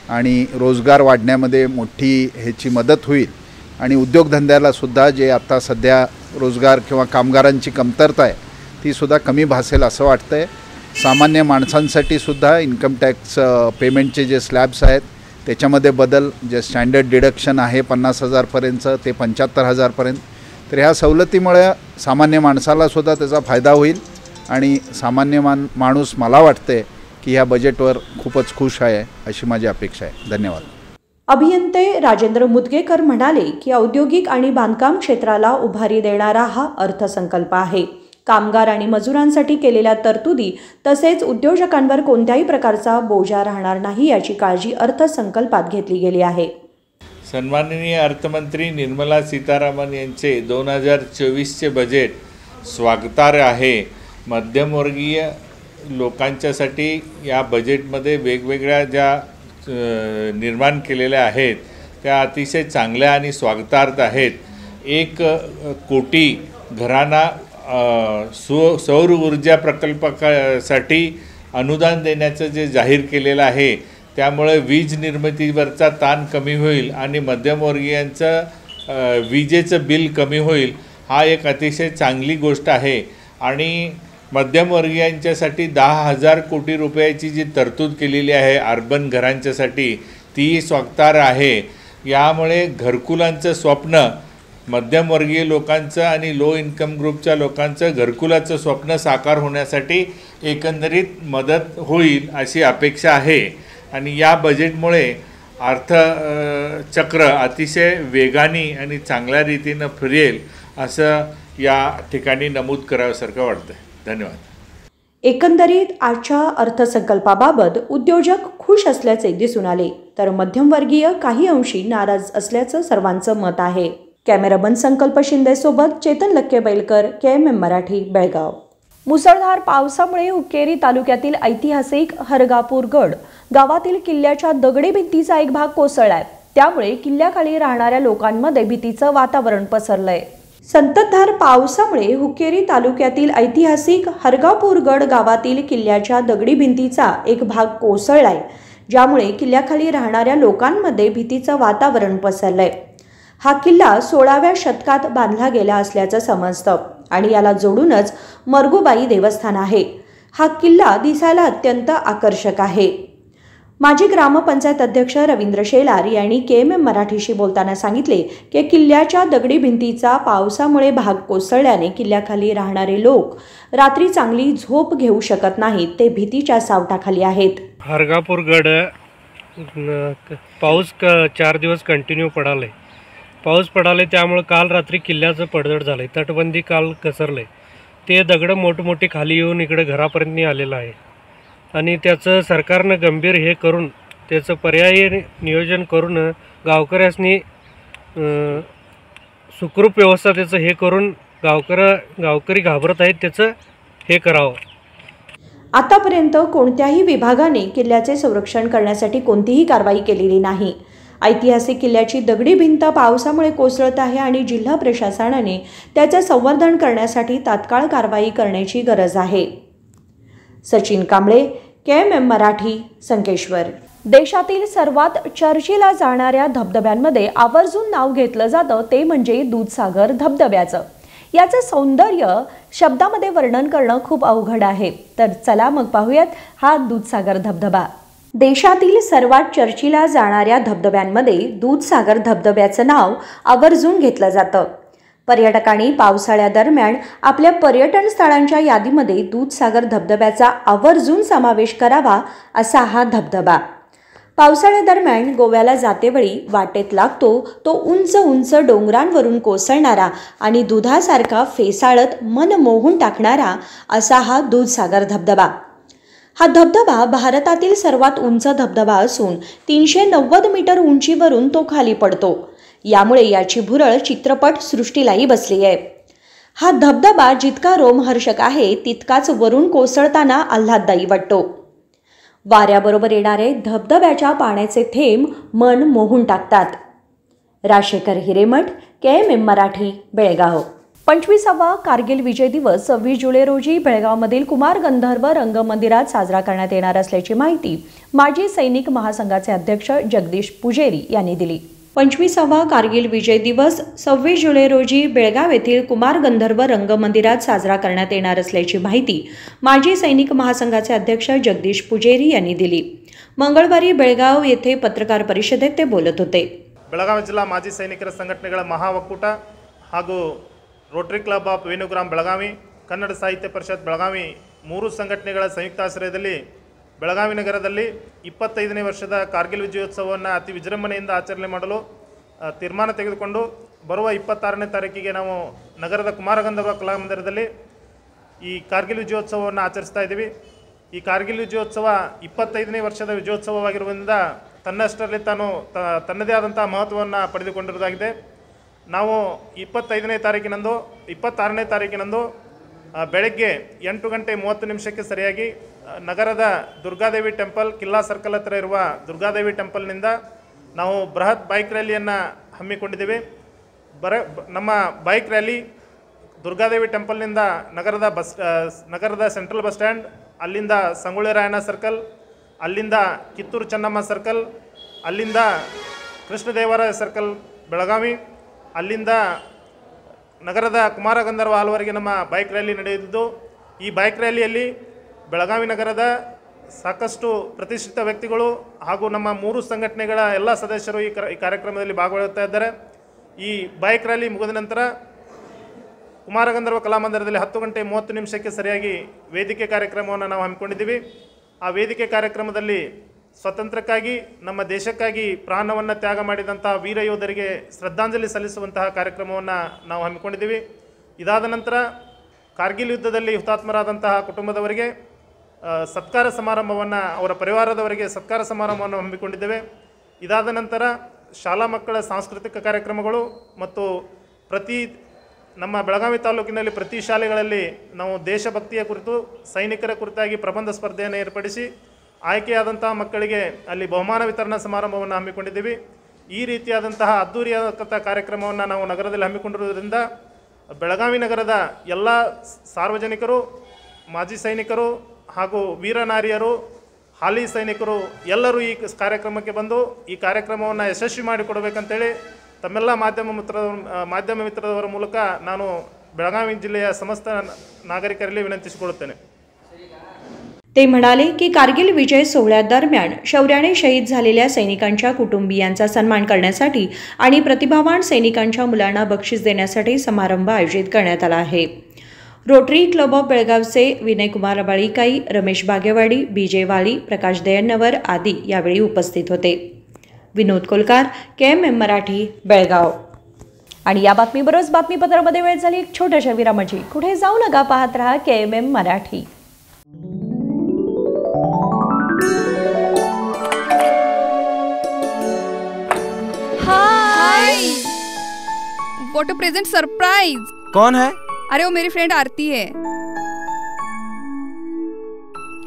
आणि रोजगार वाढण्यामध्ये मोठी ह्याची मदत होईल आणि उद्योगधंद्यालासुद्धा जे आता सध्या रोजगार किंवा कामगारांची कमतरता आहे तीसुद्धा कमी भासेल असं वाटतं आहे। सामान्य माणसांसाठी सुद्धा इन्कम टॅक्स पेमेंटचे जे स्लॅब्स आहेत त्याच्यामध्ये बदल, जे स्टँडर्ड डिडक्शन आहे 50,000पर्यंतचं ते 75,000पर्यंत, तर ह्या सवलतीमुळे सामान्य माणसालासुद्धा त्याचा फायदा होईल आणि सामान्य माणूस मला वाटते की ह्या बजेटवर खूपच खुश आहे अशी माझी अपेक्षा आहे। धन्यवाद। अभियंते राजेंद्र मुदगेकर म्हणाले की औद्योगिक आणि बांधकाम क्षेत्राला उभारी देणारा हा अर्थसंकल्प आहे। कामगार आणि मजुरांसाठी केलेल्या तरतुदी तसेच उद्योजकांवर कोणत्याही प्रकारचा बोजा राहणार नाही याची काळजी अर्थसंकल्पात घेतली गेली आहे। सन्माननीय अर्थमंत्री निर्मला सीतारामन यांचे 2024चे बजेट स्वागतार्ह आहे। मध्यमवर्गीय लोकांच्यासाठी या बजेटमध्ये वेगवेगळ्या ज्या निर्माण केलेल्या आहेत त्या अतिशय चांगल्या आणि स्वागतार्ह आहेत। 1 कोटी घरांना सौर ऊर्जा प्रकल्पासाठी अनुदान देण्याचं जे जाहीर केलेलं आहे त्यामुळे वीज निर्मितीवरचा ताण कमी होईल आणि मध्यमवर्गीयांचं विजेचं बिल कमी होईल हा एक अतिशय चांगली गोष्ट आहे आणि मध्यमवर्गीयांच्यासाठी 10,000 कोटी रुपयाची जी तरतूद केलेली आहे अर्बन घरांच्यासाठी ती स्वागतार्ह आहे. यामुळे घरकुलांचं स्वप्न मध्यमवर्गीय लोकांचं आणि लो इन्कम ग्रुपच्या लोकांचं घरकुलाचं स्वप्न साकार होण्यासाठी एकंदरीत मदत होईल अशी अपेक्षा आहे. आणि या बजेटमुळे अर्थचक्र अतिशय वेगाने आणि चांगल्या रीतीनं फिरेल असं या ठिकाणी नमूद करावंसारखं वाटतं. धन्यवाद. एकंदरीत आजच्या अर्थसंकल्पाबाबत उद्योजक खुश असल्याचे दिसून आले, तर मध्यमवर्गीय काही अंशी नाराज असल्याचं सर्वांचं मत आहे. कॅमेरामन संकल्प शिंदे सोबत चेतन लक्के-बैलकर, KMM मराठी, बेळगाव. मुसळधार पावसामुळे हुक्केरी तालुक्यातील ऐतिहासिक हरगापूर गड गावातील किल्ल्याच्या दगडी भिंतीचा एक भाग कोसळलाय. त्यामुळे किल्ल्याखाली राहणाऱ्या लोकांमध्ये भीतीचं वातावरण पसरलंय. संततधार पावसामुळे हुक्केरी तालुक्यातील ऐतिहासिक हरगापूर गड गावातील किल्ल्याच्या दगडी भिंतीचा एक भाग कोसळलाय, ज्यामुळे किल्ल्याखाली राहणाऱ्या लोकांमध्ये भीतीचं वातावरण पसरलंय. हा किल्ला 16व्या शतकात बांधला गेला असल्याचं समजतं आणि याला जोडूनच मरगुबाई देवस्थान आहे. हा किल्ला दिसायला अत्यंत आकर्षक आहे. माजी ग्रामपंचायत अध्यक्ष रवींद्र शेलार यांनी KMM मराठीशी बोलताना सांगितले की किल्ल्याच्या दगडी भिंतीचा पावसामुळे भाग कोसळल्याने किल्ल्याखाली राहणारे लोक रात्री चांगली झोप घेऊ शकत नाहीत. ते भीतीच्या सावटाखाली आहेत. हरगापूर गड पाऊस 4 दिवस कंटिन्यू पडाले. पाऊस पडाले त्यामुळे काल रात्री किल्ल्याचं पडझड झालं. तटबंदी काल घसरले. ते दगडं मोठमोठी खाली येऊन इकडे घरापर्यंत आलेलं आहे आणि त्याचं सरकारनं गंभीर हे करून त्याचं पर्यायी नियोजन करून गावकऱ्यांनी सुखरूप व्यवस्था त्याचं हे करून गावकरी घाबरत आहेत, त्याचं हे करावं. आतापर्यंत कोणत्याही विभागाने किल्ल्याचे संरक्षण करण्यासाठी कोणतीही कारवाई केलेली नाही. ऐतिहासिक किल्ल्याची दगडी भिंत पावसामुळे कोसळत आहे आणि जिल्हा प्रशासनाने त्याचे संवर्धन करण्यासाठी तात्काळ कारवाई करण्याची गरज आहे. सचिन कांबळे, KMM मराठी, संकेश्वर. देशातील सर्वात चर्चेला जाणाऱ्या धबधब्यांमध्ये आवर्जून नाव घेतलं जातं ते म्हणजे दूधसागर धबधब्याचं. याचं सौंदर्य शब्दामध्ये वर्णन करणं खूप अवघड आहे. तर चला मग पाहूयात हा दूधसागर धबधबा. देशातील सर्वात चर्चेला जाणाऱ्या धबधब्यांमध्ये दूधसागर धबधब्याचं नाव आवर्जून घेतलं जातं. पर्यटकांनी पावसाळ्यादरम्यान आपल्या पर्यटन स्थळांच्या यादीमध्ये दूधसागर धबधब्याचा आवर्जून समावेश करावा असा हा धबधबा. पावसाळ्यादरम्यान गोव्याला जातेवेळी वाटेत लागतो तो उंच उंच डोंगरांवरून कोसळणारा आणि दुधासारखा फेसाळत मन मोहून टाकणारा असा हा दूधसागर धबधबा. हा धबधबा भारतातील सर्वात उंच धबधबा असून 390 मीटर उंचीवरून तो खाली पडतो. यामुळे याची भुरळ चित्रपट सृष्टीलाही बसली आहे. हा धबधबा जितका रोमहर्षक आहे तितकाच वरून कोसळताना आल्हाददायी वाटतो. वाऱ्याबरोबर येणारे धबधब्याच्या पाण्याचे थेंब मन मोहून टाकतात. राजेकर हिरेमठ, KMM मराठी, बेळगाव. 25वा कारगिल विजय दिवस 26 जुलै रोजी बेळगावमधील कुमार गंधर्व रंगमंदिरात साजरा करण्यात येणार असल्याची माहिती माजी सैनिक महासंघाचे अध्यक्ष जगदीश पुजेरी यांनी दिली. 25वा कारगिल विजय दिवस 26 जुलै रोजी बेळगाव येथील कुमार गंधर्व रंगमंदिरात साजरा करण्यात येणार असल्याची माहिती माजी सैनिक महासंघाचे अध्यक्ष जगदीश पुजेरी यांनी दिली. मंगळवारी बेळगाव येथे पत्रकार परिषदेत ते बोलत होते. ಬೆಳಗಾವಿ ಜಿಲ್ಲಾ ಮಾಜಿ ಸೈನಿಕರ ಸಂಘಟನೆಗಳ ಮಹಾ ಒಕ್ಕೂಟ ಹಾಗೂ rotary club of Venugram Belagavi, Kannada Sahitya Parishat Belagavi ಮೂರು ಸಂಘಟನೆಗಳ ಸಂಯುಕ್ತಾಶ್ರಯದಲ್ಲಿ ಬೆಳಗಾವಿ ನಗರದಲ್ಲಿ 25ನೇ ವರ್ಷದ ಕಾರ್ಗಿಲ್ ವಿಜಯೋತ್ಸವವನ್ನು ಅತಿ ವಿಜೃಂಭಣೆಯಿಂದ ಆಚರಣೆ ಮಾಡಲು ತೀರ್ಮಾನ ತೆಗೆದುಕೊಂಡು ಬರುವ 26ನೇ ತಾರೀಕಿಗೆ ನಾವು ನಗರದ ಕುಮಾರಗಂಧರ್ವ ಕಲಾಮಂದಿರದಲ್ಲಿ ಈ ಕಾರ್ಗಿಲ್ ವಿಜಯೋತ್ಸವವನ್ನು ಆಚರಿಸ್ತಾ ಇದ್ದೀವಿ. ಈ ಕಾರ್ಗಿಲ್ ವಿಜಯೋತ್ಸವ 25ನೇ ವರ್ಷದ ವಿಜಯೋತ್ಸವವಾಗಿರುವುದರಿಂದ ತನ್ನಷ್ಟರಲ್ಲಿ ತಾನು ತನ್ನದೇ ಆದಂಥ ಮಹತ್ವವನ್ನು ಪಡೆದುಕೊಂಡಿರುವುದಾಗಿದೆ. ನಾವು 26ನೇ ತಾರೀಕಿನಂದು ಬೆಳಗ್ಗೆ 8:30 ಸರಿಯಾಗಿ ನಗರದ ದುರ್ಗಾದೇವಿ ಟೆಂಪಲ್, ಕಿಲ್ಲಾ ಸರ್ಕಲ್ ಹತ್ತಿರ ಇರುವ ದುರ್ಗಾದೇವಿ ಟೆಂಪಲ್ನಿಂದ ನಾವು ಬೃಹತ್ ಬೈಕ್ ರ್ಯಾಲಿಯನ್ನು ಹಮ್ಮಿಕೊಂಡಿದ್ದೀವಿ. ನಮ್ಮ ಬೈಕ್ ರ್ಯಾಲಿ ದುರ್ಗಾದೇವಿ ಟೆಂಪಲ್ನಿಂದ ನಗರದ ಸೆಂಟ್ರಲ್ ಬಸ್ ಸ್ಟ್ಯಾಂಡ್, ಅಲ್ಲಿಂದ ಸಂಗೊಳ್ಳಿ ರಾಯಣ್ಣ ಸರ್ಕಲ್, ಅಲ್ಲಿಂದ ಕಿತ್ತೂರು ಚೆನ್ನಮ್ಮ ಸರ್ಕಲ್, ಅಲ್ಲಿಂದ ಕೃಷ್ಣದೇವರಾಯ ಸರ್ಕಲ್ ಬೆಳಗಾವಿ, ಅಲ್ಲಿಂದ ನಗರದ ಕುಮಾರ ಗಂಧರ್ವ ಹಾಲ್ವರೆಗೆ ನಮ್ಮ ಬೈಕ್ ರ್ಯಾಲಿ ನಡೆದಿದ್ದು, ಈ ಬೈಕ್ ರ್ಯಾಲಿಯಲ್ಲಿ ಬೆಳಗಾವಿ ನಗರದ ಸಾಕಷ್ಟು ಪ್ರತಿಷ್ಠಿತ ವ್ಯಕ್ತಿಗಳು ಹಾಗೂ ನಮ್ಮ 3 ಸಂಘಟನೆಗಳ ಎಲ್ಲ ಸದಸ್ಯರು ಈ ಕಾರ್ಯಕ್ರಮದಲ್ಲಿ ಭಾಗವಹಿಸ್ತಾ ಇದ್ದಾರೆ. ಈ ಬೈಕ್ ರ್ಯಾಲಿ ಮುಗಿದ ನಂತರ ಕುಮಾರ ಗಂಧರ್ವ ಕಲಾಮಂದಿರದಲ್ಲಿ 10:30 ಸರಿಯಾಗಿ ವೇದಿಕೆ ಕಾರ್ಯಕ್ರಮವನ್ನು ನಾವು ಹಮ್ಮಿಕೊಂಡಿದ್ದೀವಿ. ಆ ವೇದಿಕೆ ಕಾರ್ಯಕ್ರಮದಲ್ಲಿ ಸ್ವಾತಂತ್ರ್ಯಕ್ಕಾಗಿ ನಮ್ಮ ದೇಶಕ್ಕಾಗಿ ಪ್ರಾಣವನ್ನು ತ್ಯಾಗ ಮಾಡಿದಂಥ ವೀರ ಯೋಧರಿಗೆ ಶ್ರದ್ಧಾಂಜಲಿ ಸಲ್ಲಿಸುವಂತಹ ಕಾರ್ಯಕ್ರಮವನ್ನು ನಾವು ಹಮ್ಮಿಕೊಂಡಿದ್ದೀವಿ. ಇದಾದ ನಂತರ ಕಾರ್ಗಿಲ್ ಯುದ್ಧದಲ್ಲಿ ಹುತಾತ್ಮರಾದಂತಹ ಕುಟುಂಬದವರಿಗೆ ಸತ್ಕಾರ ಸಮಾರಂಭವನ್ನು, ಅವರ ಪರಿವಾರದವರಿಗೆ ಸತ್ಕಾರ ಸಮಾರಂಭವನ್ನು ಹಮ್ಮಿಕೊಂಡಿದ್ದೇವೆ. ಇದಾದ ನಂತರ ಶಾಲಾ ಮಕ್ಕಳ ಸಾಂಸ್ಕೃತಿಕ ಕಾರ್ಯಕ್ರಮಗಳು ಮತ್ತು ನಮ್ಮ ಬೆಳಗಾವಿ ತಾಲೂಕಿನಲ್ಲಿ ಪ್ರತಿ ಶಾಲೆಗಳಲ್ಲಿ ನಾವು ದೇಶಭಕ್ತಿಯ ಕುರಿತು, ಸೈನಿಕರ ಕುರಿತಾಗಿ ಪ್ರಬಂಧ ಸ್ಪರ್ಧೆಯನ್ನು ಏರ್ಪಡಿಸಿ ಆಯ್ಕೆಯಾದಂತಹ ಮಕ್ಕಳಿಗೆ ಅಲ್ಲಿ ಬಹುಮಾನ ವಿತರಣಾ ಸಮಾರಂಭವನ್ನು ಹಮ್ಮಿಕೊಂಡಿದ್ದೀವಿ. ಈ ರೀತಿಯಾದಂತಹ ಅದ್ದೂರಿಯಾದಂಥ ಕಾರ್ಯಕ್ರಮವನ್ನು ನಾವು ನಗರದಲ್ಲಿ ಹಮ್ಮಿಕೊಂಡಿರುವುದರಿಂದ ಬೆಳಗಾವಿ ನಗರದ ಎಲ್ಲ ಸಾರ್ವಜನಿಕರು, ಮಾಜಿ ಸೈನಿಕರು ಹಾಗೂ ವೀರನಾರಿಯರು, ಹಾಲಿ ಸೈನಿಕರು ಎಲ್ಲರೂ ಈ ಕಾರ್ಯಕ್ರಮಕ್ಕೆ ಬಂದು ಈ ಕಾರ್ಯಕ್ರಮವನ್ನು ಯಶಸ್ವಿ ಮಾಡಿಕೊಡಬೇಕಂತೇಳಿ ತಮ್ಮೆಲ್ಲ ಮಾಧ್ಯಮ ಮಿತ್ರದವರ ಮೂಲಕ ನಾನು ಬೆಳಗಾವಿ जिल्ह्या समस्त नागरिकांना विनंतीसिಕೊಳ್ಳುತ್ತೇನೆ. ते म्हणाले की कारगिल विजय सोहळ्यादरम्यान शौर्याने शहीद झालेल्या सैनिकांच्या कुटुंबियांचा सन्मान करण्यासाठी आणि प्रतिभावान सैनिकांच्या मुलांना बक्षीस देण्यासाठी समारंभ आयोजित करण्यात आला आहे. रोटरी क्लब ऑफ बेळगावचे विनयकुमार बाळीकाई, रमेश बागेवाडी, बीजे वाळी, प्रकाश दयन्नवर आदी यावेळी उपस्थित होते. विनोद कोलकार, KMM मराठी, बेळगाव. आणि या बातमीबरोबरच बातमीपत्रामध्ये वेळ झाली एक छोट्याशा विरामाची. कुठे जाऊ नका, पाहत रहा KMM Marathi. Hi, what a pleasant surprise. कौन है? अरे वो मेरी फ्रेंड आरती है.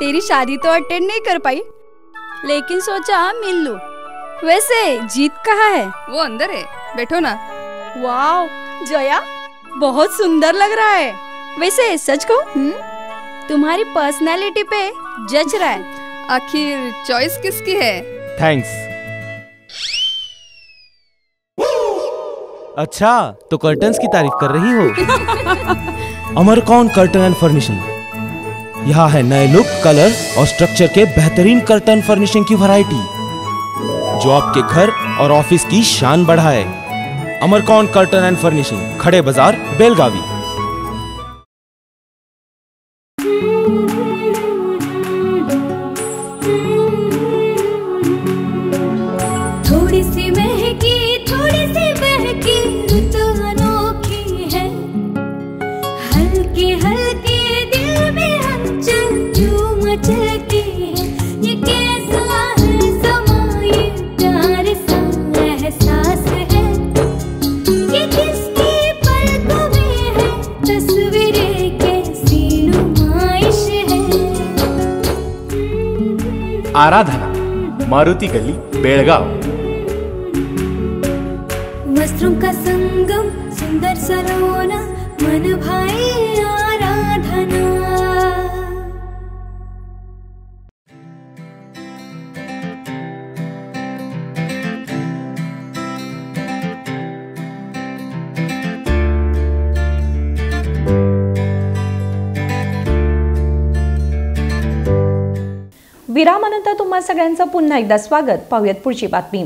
तेरी शादी तो अटेंड नहीं कर पाई, लेकिन सोचा मिल लूं. वैसे जीत कहाँ है? वो अंदर है, बैठो ना. वाओ जया, बहुत सुंदर लग रहा है. वैसे सच कहूं, तुम्हारी पर्सनालिटी पे जज रहा है. आखिर चॉइस किसकी है? थैंक्स. अच्छा, तो कर्टन्स की तारीफ कर रही हो? अमरकौन कर्टन एंड फर्निशिंग. यहाँ है नए लुक, कलर और स्ट्रक्चर के बेहतरीन कर्टन फर्निशिंग की वैरायटी जो आपके घर और ऑफिस की शान बढ़ाए. अमरकौन कर्टन एंड फर्निशिंग, खड़े बाजार, बेलगावी. थोड़ी सी महकी, थोड़ी सी बहकी, रुत अनोखी है. हल्के हल्के दिल में हलचल जो मचलती है. ये कैसा है समा, ये प्यार सा एहसास है. ये किसकी पलकों में है, तस्वीरें कैसी नुमाइश है. आराधना, मारुति गली, बेळगाव. वस्त्रों का संगम, सुंदर सलोना, मन भाई आराधना. विरामानंतर तुम्हा सगळ्यांचं पुन्हा एकदा स्वागत. पाहूयात पुढची बातमी.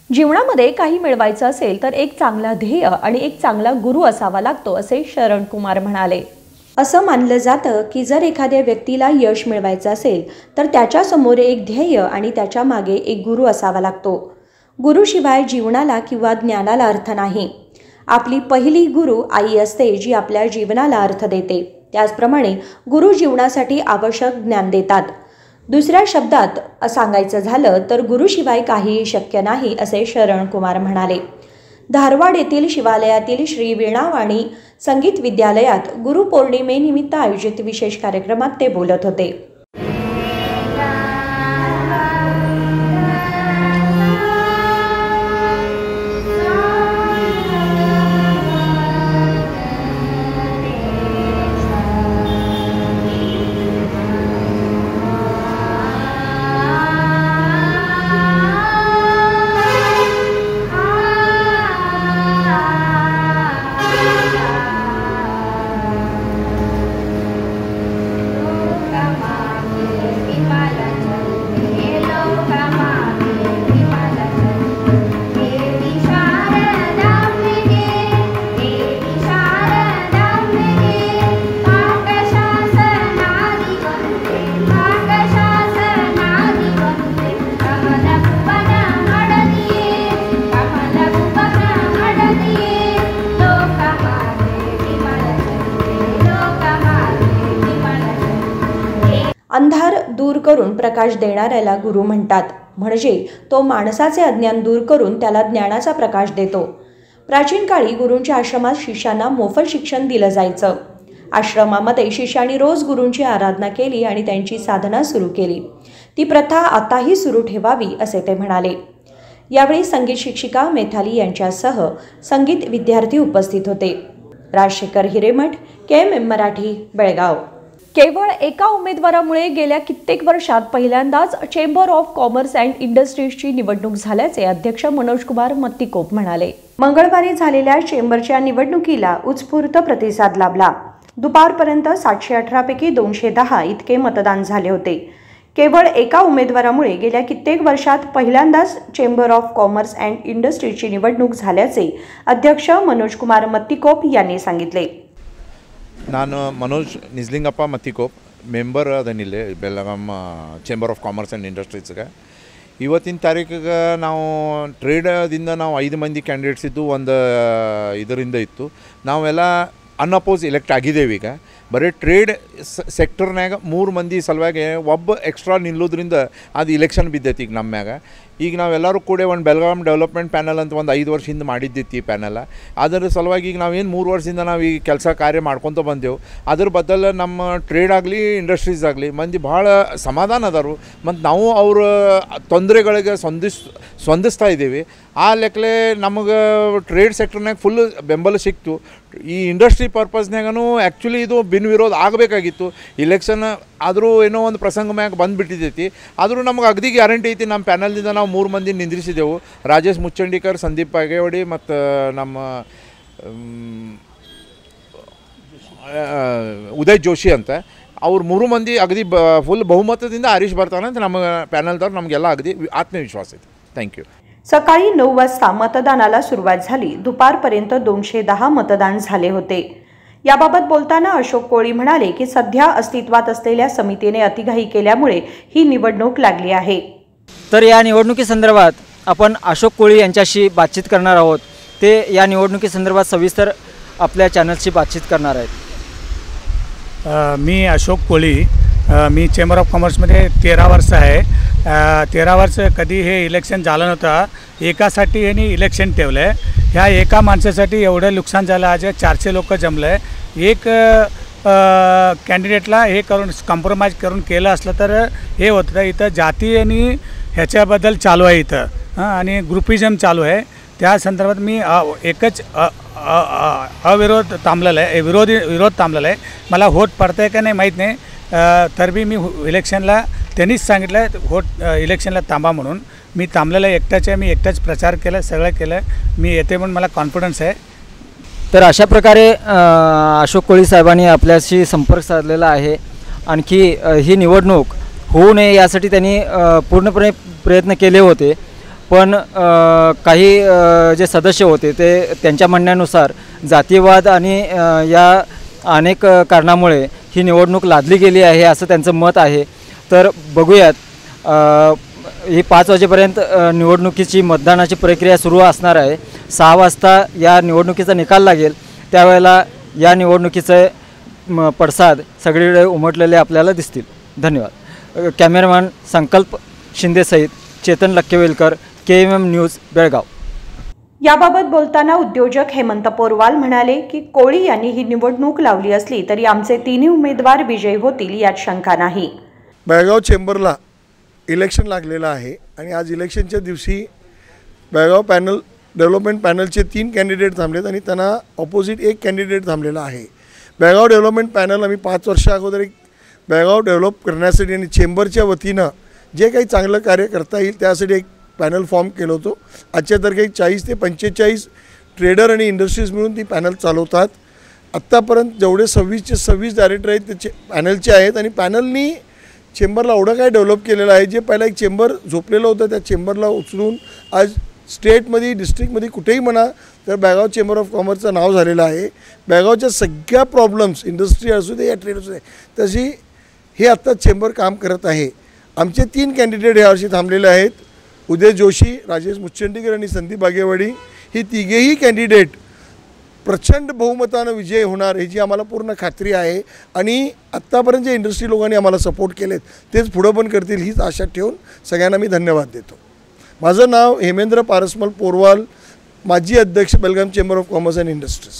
जीवनामध्ये काही मिळवायचं असेल तर एक चांगला ध्येय आणि एक चांगला गुरु असावा लागतो, असे शरण कुमार म्हणाले. असं मानलं जातं की जर एखाद्या व्यक्तीला यश मिळवायचं असेल तर त्याच्यासमोर एक ध्येय आणि त्याच्या मागे एक गुरु असावा लागतो. गुरुशिवाय जीवनाला किंवा ज्ञानाला अर्थ नाही. आपली पहिली गुरु आई असते, जी आपल्या जीवनाला अर्थ देते. त्याचप्रमाणे गुरु जीवनासाठी आवश्यक ज्ञान देतात. दुसऱ्या शब्दात सांगायचं झालं तर गुरुशिवाय काहीही शक्य नाही, असे शरण कुमार म्हणाले. धारवाड येथील शिवालयातील श्री वीणावाणी संगीत विद्यालयात गुरुपौर्णिमेनिमित्त आयोजित विशेष कार्यक्रमात ते बोलत होते. अंधार दूर करून प्रकाश देणाऱ्याला गुरु म्हणतात, म्हणजे तो माणसाचे अज्ञान दूर करून त्याला ज्ञानाचा प्रकाश देतो. प्राचीन काळी गुरूंच्या आश्रमात शिष्यांना मोफत शिक्षण दिलं जायचं. आश्रमामध्ये शिष्यांनी रोज गुरूंची आराधना केली आणि त्यांची साधना सुरू केली. ती प्रथा आताही सुरू ठेवावी असे ते म्हणाले. यावेळी संगीत शिक्षिका मेथाली यांच्यासह संगीत विद्यार्थी उपस्थित होते. राजशेखर हिरेमठ, KMM मराठी, बेळगाव. केवळ एका उमेदवारामुळे गेल्या कित्येक वर्षात पहिल्यांदाच चेंबर ऑफ कॉमर्स अँड इंडस्ट्रीजची निवडणूक झाल्याचे अध्यक्ष मनोज कुमार मत्तिकोप म्हणाले. मंगळवारी झालेल्या चेंबरच्या निवडणुकीला उत्स्फूर्त प्रतिसाद लाभला. दुपारपर्यंत 718 पैकी 210 इतके मतदान झाले होते. केवळ एका उमेदवारामुळे गेल्या कित्येक वर्षात पहिल्यांदाच चेंबर ऑफ कॉमर्स अँड इंडस्ट्रीजची निवडणूक झाल्याचे अध्यक्ष मनोज कुमार मत्तिकोप यांनी सांगितले. ನಾನು ಮನೋಜ್ ನಿಜ್ಲಿಂಗಪ್ಪ ಮತ್ತಿಕೋಪ್, ಮೆಂಬರ್ ಅದನಿಲ್ಲೇ Belgaum chamber of commerce and ಇಂಡಸ್ಟ್ರೀಸ್ಗೆ. ಇವತ್ತಿನ ತಾರೀಕಿಗೆ ನಾವು ಟ್ರೇಡದಿಂದ ನಾವು 5 ಮಂದಿ ಕ್ಯಾಂಡಿಡೇಟ್ಸ್ ಇದ್ದು ಒಂದು ಇದರಿಂದ ಇತ್ತು. ನಾವೆಲ್ಲ ಅನ್ಅಪೋಸ್ ಎಲೆಕ್ಟ್ ಆಗಿದ್ದೇವೆ. ಈಗ ಬರೀ ಟ್ರೇಡ್ ಸೆಕ್ಟರ್ನಾಗ 3 ಮಂದಿ ಸಲುವಾಗಿ ಒಬ್ಬ ಎಕ್ಸ್ಟ್ರಾ ನಿಲ್ಲೋದ್ರಿಂದ ಅದು ಇಲೆಕ್ಷನ್ ಬಿದ್ದೈತಿ ಈಗ ನಮ್ಮ ಮ್ಯಾಗ. ಈಗ ನಾವೆಲ್ಲರೂ ಕೂಡ ಒಂದು ಬೆಳಗಾಂ ಡೆವಲಪ್ಮೆಂಟ್ ಪ್ಯಾನಲ್ ಅಂತ ಒಂದು 5 ವರ್ಷದಿಂದ ಮಾಡಿದ್ದಿತ್ತು ಈ ಪ್ಯಾನಲ್. ಅದರ ಸಲುವಾಗಿ ಈಗ ನಾವೇನು 3 ವರ್ಷದಿಂದ ನಾವು ಈ ಕೆಲಸ ಕಾರ್ಯ ಮಾಡ್ಕೊತ ಬಂದೆವು. ಅದ್ರ ಬದಲು ನಮ್ಮ ಟ್ರೇಡ್ ಆಗಲಿ ಇಂಡಸ್ಟ್ರೀಸ್ ಆಗಲಿ ಮಂದಿ ಭಾಳ ಸಮಾಧಾನ ಅದಾರು ಮತ್ತು ನಾವು ಅವ್ರ ತೊಂದರೆಗಳಿಗೆ ಸ್ಪಂದಿಸ್ತಾ ಇದ್ದೀವಿ. ಆ ಲೆಕ್ಕಲೆ ನಮಗೆ ಟ್ರೇಡ್ ಸೆಕ್ಟರ್ನಾಗ ಫುಲ್ ಬೆಂಬಲ ಸಿಕ್ತು. ಈ ಇಂಡಸ್ಟ್ರಿ ಪರ್ಪಸ್ನಾಗೂ ಆ್ಯಕ್ಚುಲಿ ಇದು ಬಿನ್ ವಿರೋಧ ಆಗಬೇಕಾಗಿತ್ತು. ಇಲೆಕ್ಷನ್ ಆದರೂ ಏನೋ ಒಂದು ಪ್ರಸಂಗ ಮ್ಯಾಗ ಬಂದುಬಿಟ್ಟಿದ್ದೈತಿ. ಆದರೂ ನಮಗೆ ಅಗದಿ ಗ್ಯಾರಂಟಿ ಐತಿ. ನಮ್ಮ ಪ್ಯಾನಲ್ದಿಂದ ನಾವು 3 ಮಂದಿ ನಿಂದ್ರಿಸಿದೆವು. ರಾಜೇಶ್ ಮುಚ್ಚಂಡಿಕರ್, ಸಂದೀಪ್ ಪಾಗೇವಾಡಿ ಮತ್ತು ನಮ್ಮ ಉದಯ್ ಜೋಶಿ ಅಂತ. ಅವ್ರು 3 ಮಂದಿ ಅಗದಿ ಫುಲ್ ಬಹುಮತದಿಂದ ಹರೀಶ್ ಬರ್ತಾನೆ ಅಂತ ನಮ್ಮ ಪ್ಯಾನಲ್ದವ್ರು ನಮಗೆಲ್ಲ ಅಗದಿ ಆತ್ಮವಿಶ್ವಾಸ ಐತಿ. Thank you. सकाळी 9 वाजता मतदानाला सुरुवात झाली. दुपारपर्यंत 210 मतदान झाले होते. याबाबत बोलताना अशोक कोळी म्हणाले की सध्या अस्तित्वात असलेल्या समितीने अतिघाई केल्यामुळे ही निवडणूक लागली आहे. तर या निवडणुकीसंदर्भात आपण अशोक कोळी यांच्याशी बातचीत करणार आहोत. ते या निवडणुकीसंदर्भात सविस्तर आपल्या चॅनलशी बातचीत करणार आहेत. मी अशोक कोळी, मी चेंबर ऑफ कॉमर्समध्ये 13 वर्ष आहे. 13 वर्ष कधी हे इलेक्शन झालं नव्हतं. एकासाठी यांनी इलेक्शन ठेवलं आहे. ह्या एका माणसासाठी एवढं नुकसान झालं. आज 400 लोक जमलं आहे. एक कॅन्डिडेटला हे करून कॉम्प्रोमाइज करून केलं असलं तर हे होतं. इथं जाती आणि ह्याच्याबद्दल चालू आहे इथं आणि ग्रुपिझम चालू आहे. त्या संदर्भात मी एकच अविरोध थांबलेला आहे, विरोध थांबलेला आहे. मला व्होट पडतं आहे का नाही माहीत नाही. तर बी मी इलेक्शनला त्यांनीच सांगितलं व्होट इलेक्शनला थांबा म्हणून. मी थांबलेलं एकटाच आहे. मी एकटाच प्रचार केला, सगळं केलं. मी येते म्हणून मला कॉन्फिडन्स आहे. तर अशा प्रकारे अशोक कोळी साहेबांनी आपल्याशी संपर्क साधलेला आहे. आणखी ही निवडणूक होऊ नये यासाठी त्यांनी पूर्णपणे प्रयत्न केले होते. पण काही जे सदस्य होते ते त्यांच्या म्हणण्यानुसार जातीयवाद आणि या अनेक कारणामुळे ही निवडणूक लादली गेली आहे असं त्यांचं मत आहे. तर बघूयात, ही 5 वाजेपर्यंत निवडणुकीची मतदानाची प्रक्रिया सुरू असणार आहे. 6 वाजता या निवडणुकीचा निकाल लागेल. त्यावेळेला या निवडणुकीचे पडसाद सगळीकडे उमटलेले आपल्याला दिसतील. धन्यवाद. कॅमेरामॅन संकल्प शिंदेसहित चेतन लक्केवेलकर, KMM न्यूज, बेळगाव. याबाबत बोलताना उद्योजक हेमंत पोरवाल म्हणाले की कोळी यांनी ही निवडणूक लावली असली तरी आमचे 3 उमेदवार विजयी होतील यात शंका नाही. बेळगाव चेंबरला इलेक्शन लागलेलं आहे आणि आज इलेक्शनच्या दिवशी बेळगाव डेव्हलपमेंट पॅनलचे 3 कॅन्डिडेट थांबलेत आणि त्यांना ऑपोजिट 1 कॅन्डिडेट थांबलेला आहे. बेळगाव डेव्हलपमेंट पॅनल आम्ही 5 वर्ष अगोदर एक बेळगाव डेव्हलप करण्यासाठी आणि चेंबरच्या वतीनं जे काही चांगलं कार्य करता येईल त्यासाठी एक पॅनल फॉर्म केलं होतं. आजच्या तारखेला 40 ते 45 ट्रेडर आणि इंडस्ट्रीज मिळून ती पॅनल चालवतात. आत्तापर्यंत जेवढे 26 डायरेक्टर आहेत ते पॅनलचे आहेत आणि पॅनलनी चेंबरला एवढं काय डेव्हलप केलेलं आहे. जे पहिला एक चेंबर झोपलेलं होतं त्या चेंबरला उचलून आज स्टेटमध्ये, डिस्ट्रिक्टमध्ये कुठेही म्हणा तर बेळगाव चेंबर ऑफ कॉमर्सचं नाव झालेलं आहे. बेळगावच्या सगळ्या प्रॉब्लेम्स, इंडस्ट्री असू दे या ट्रेड असू दे, तशी हे आत्ता चेंबर काम करत आहे. आमचे 3 कॅन्डिडेट यावर्षी थांबलेले आहेत. उदय जोशी, राजेश मुच्छंडीकर आणि संदीप बागेवाडी. ही तिघेही कॅन्डिडेट प्रचंड बहुमतानं विजय होणार ह्याची आम्हाला पूर्ण खात्री आहे आणि आत्तापर्यंत जे इंडस्ट्री लोकांनी आम्हाला सपोर्ट केलेत तेच पुढं पण करतील हीच आशा ठेवून सगळ्यांना मी धन्यवाद देतो. माझं नाव हेमेंद्र पारसमल पोरवाल, माजी अध्यक्ष Belgaum chamber of commerce and industries.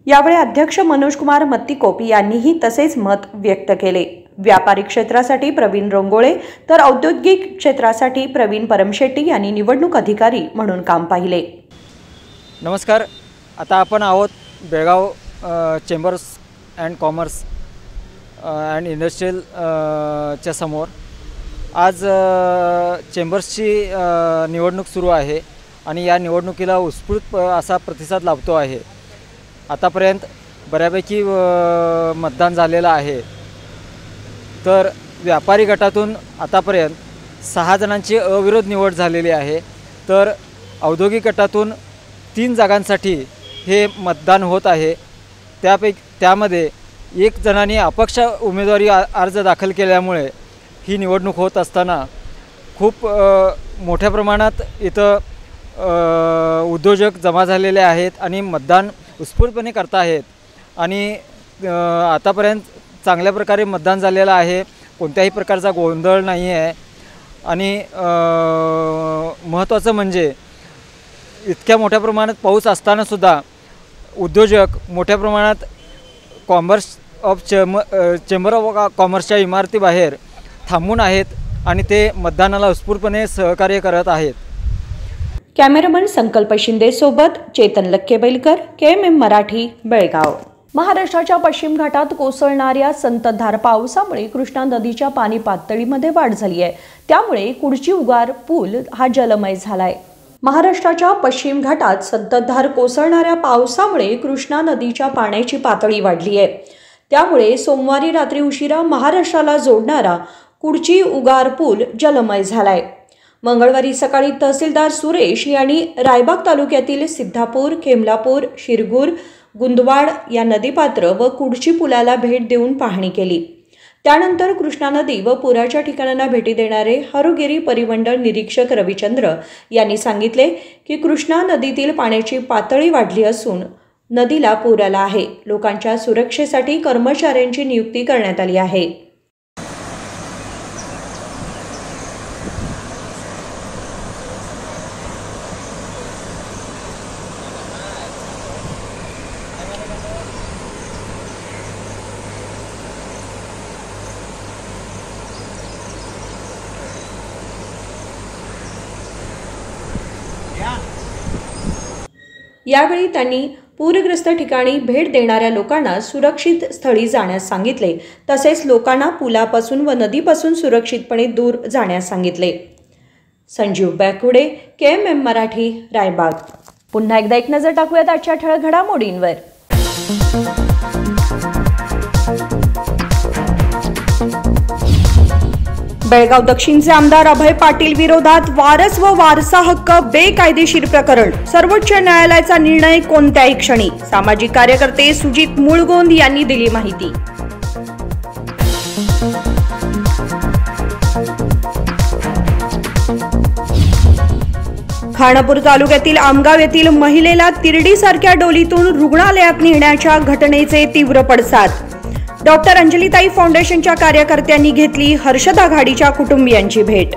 यावेळी अध्यक्ष मनोज कुमार मत्तिकोप यांनीही तसेच मत व्यक्त केले. व्यापारी क्षेत्रासाठी प्रवीण रोंगोळे तर औद्योगिक क्षेत्रासाठी प्रवीण परमशेट्टी यांनी निवडणूक अधिकारी म्हणून काम पाहिले. नमस्कार, आता आपण आहोत Belgaum chambers and commerce and industrial च्या समोर. आज चेंबर्सची निवडणूक सुरू आहे आणि या निवडणुकीला उत्स्फूर्त असा प्रतिसाद लाभतो आहे. आतापर्यंत बऱ्यापैकी मतदान झालेलं आहे. तर व्यापारी गटातून आतापर्यंत 6 जणांची अविरोध निवड झालेली आहे. तर औद्योगिक गटातून 3 जागांसाठी हे मतदान होत आहे. त्यामध्ये 1 जणांनी अपक्ष उमेदवारी अर्ज दाखल केल्यामुळे ही निवडणूक होत असताना खूप मोठ्या प्रमाणात इथं उद्योजक जमा झालेले आहेत आणि मतदान उत्स्फूर्तपणे करत आहेत. आणि आतापर्यंत चांगल्या प्रकारे मतदान झालेलं आहे. कोणत्याही प्रकारचा गोंधळ नाही आहे. आणि महत्त्वाचं म्हणजे इतक्या मोठ्या प्रमाणात पाऊस असतानासुद्धा उद्योजक मोठ्या प्रमाणात चेंबर ऑफ कॉमर्सच्या इमारतीबाहेर थांबून आहेत आणि ते मतदानाला उत्स्फूर्तपणे सहकार्य करत आहेत. कॅमेरामन संकल्प शिंदे सोबत चेतन लक्केबैलकर, KMM मराठी, बेळगाव. महाराष्ट्राच्या पश्चिम घाटात कोसळणाऱ्या संततधार पावसामुळे कृष्णा नदीच्या पाणी पातळीमध्ये वाढ झाली आहे. त्यामुळे कुडची उगार पूल हा जलमय झालाय. महाराष्ट्राच्या पश्चिम घाटात संततधार कोसळणाऱ्या पावसामुळे कृष्णा नदीच्या पाण्याची पातळी वाढली आहे. त्यामुळे सोमवारी रात्री उशिरा महाराष्ट्राला जोडणारा कुडची उगार पूल जलमय झालाय. मंगळवारी सकाळी तहसीलदार सुरेश यांनी रायबाग तालुक्यातील सिद्धापूर, खेमलापूर, शिरगूर, गुंदवाड या नदीपात्र व कुडची पुलाला भेट देऊन पाहणी केली. त्यानंतर कृष्णा नदी व पुराच्या ठिकाणांना भेटी देणारे हरोगिरी परिमंडळ निरीक्षक रविचंद्र यांनी सांगितले की कृष्णा नदीतील पाण्याची पातळी वाढली असून नदीला पूर आला आहे. लोकांच्या सुरक्षेसाठी कर्मचाऱ्यांची नियुक्ती करण्यात आली आहे. यावेळी त्यांनी पूरग्रस्त ठिकाणी भेट देणाऱ्या लोकांना सुरक्षित स्थळी जाण्यास सांगितले. तसेच लोकांना पुलापासून व नदीपासून सुरक्षितपणे दूर जाण्यास सांगितले. संजीव बॅकुडे, KMM मराठी, रायबाग. पुन्हा एकदा एक नजर टाकूयात आजच्या ठळक घडामोडींवर. बेळगाव दक्षिणचे आमदार अभय पाटील विरोधात वारस व वारसा हक्क बेकायदेशीर प्रकरण. सर्वोच्च न्यायालयाचा निर्णय कोणत्याही क्षणी. सामाजिक कार्यकर्ते सुजित मुळगोंद यांनी दिली माहिती. खानापूर तालुक्यातील आमगाव येथील महिलेला तिरडीसारख्या डोलीतून रुग्णालयात नेण्याच्या घटनेचे तीव्र पडसाद. डॉक्टर अंजलीताई फाउंडेशनच्या कार्यकर्त्यांनी घेतली हर्षद आघाडीच्या कुटुंबियांची भेट.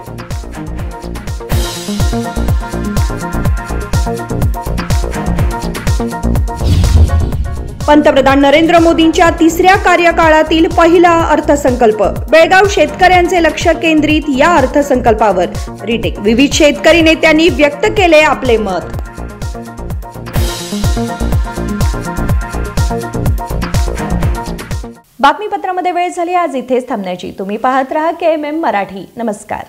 पंतप्रधान नरेंद्र मोदींच्या 3ऱ्या कार्यकाळातील पहिला अर्थसंकल्प. बेळगाव शेतकऱ्यांचे लक्ष केंद्रित या अर्थसंकल्पावर. रिटेक. विविध शेतकरी नेत्यांनी व्यक्त केले आपले मत. बातमीपत्रामध्ये वेळ झाली आज इथेच थांबण्याची. तुम्ही पाहत रहा KMM मराठी. नमस्कार.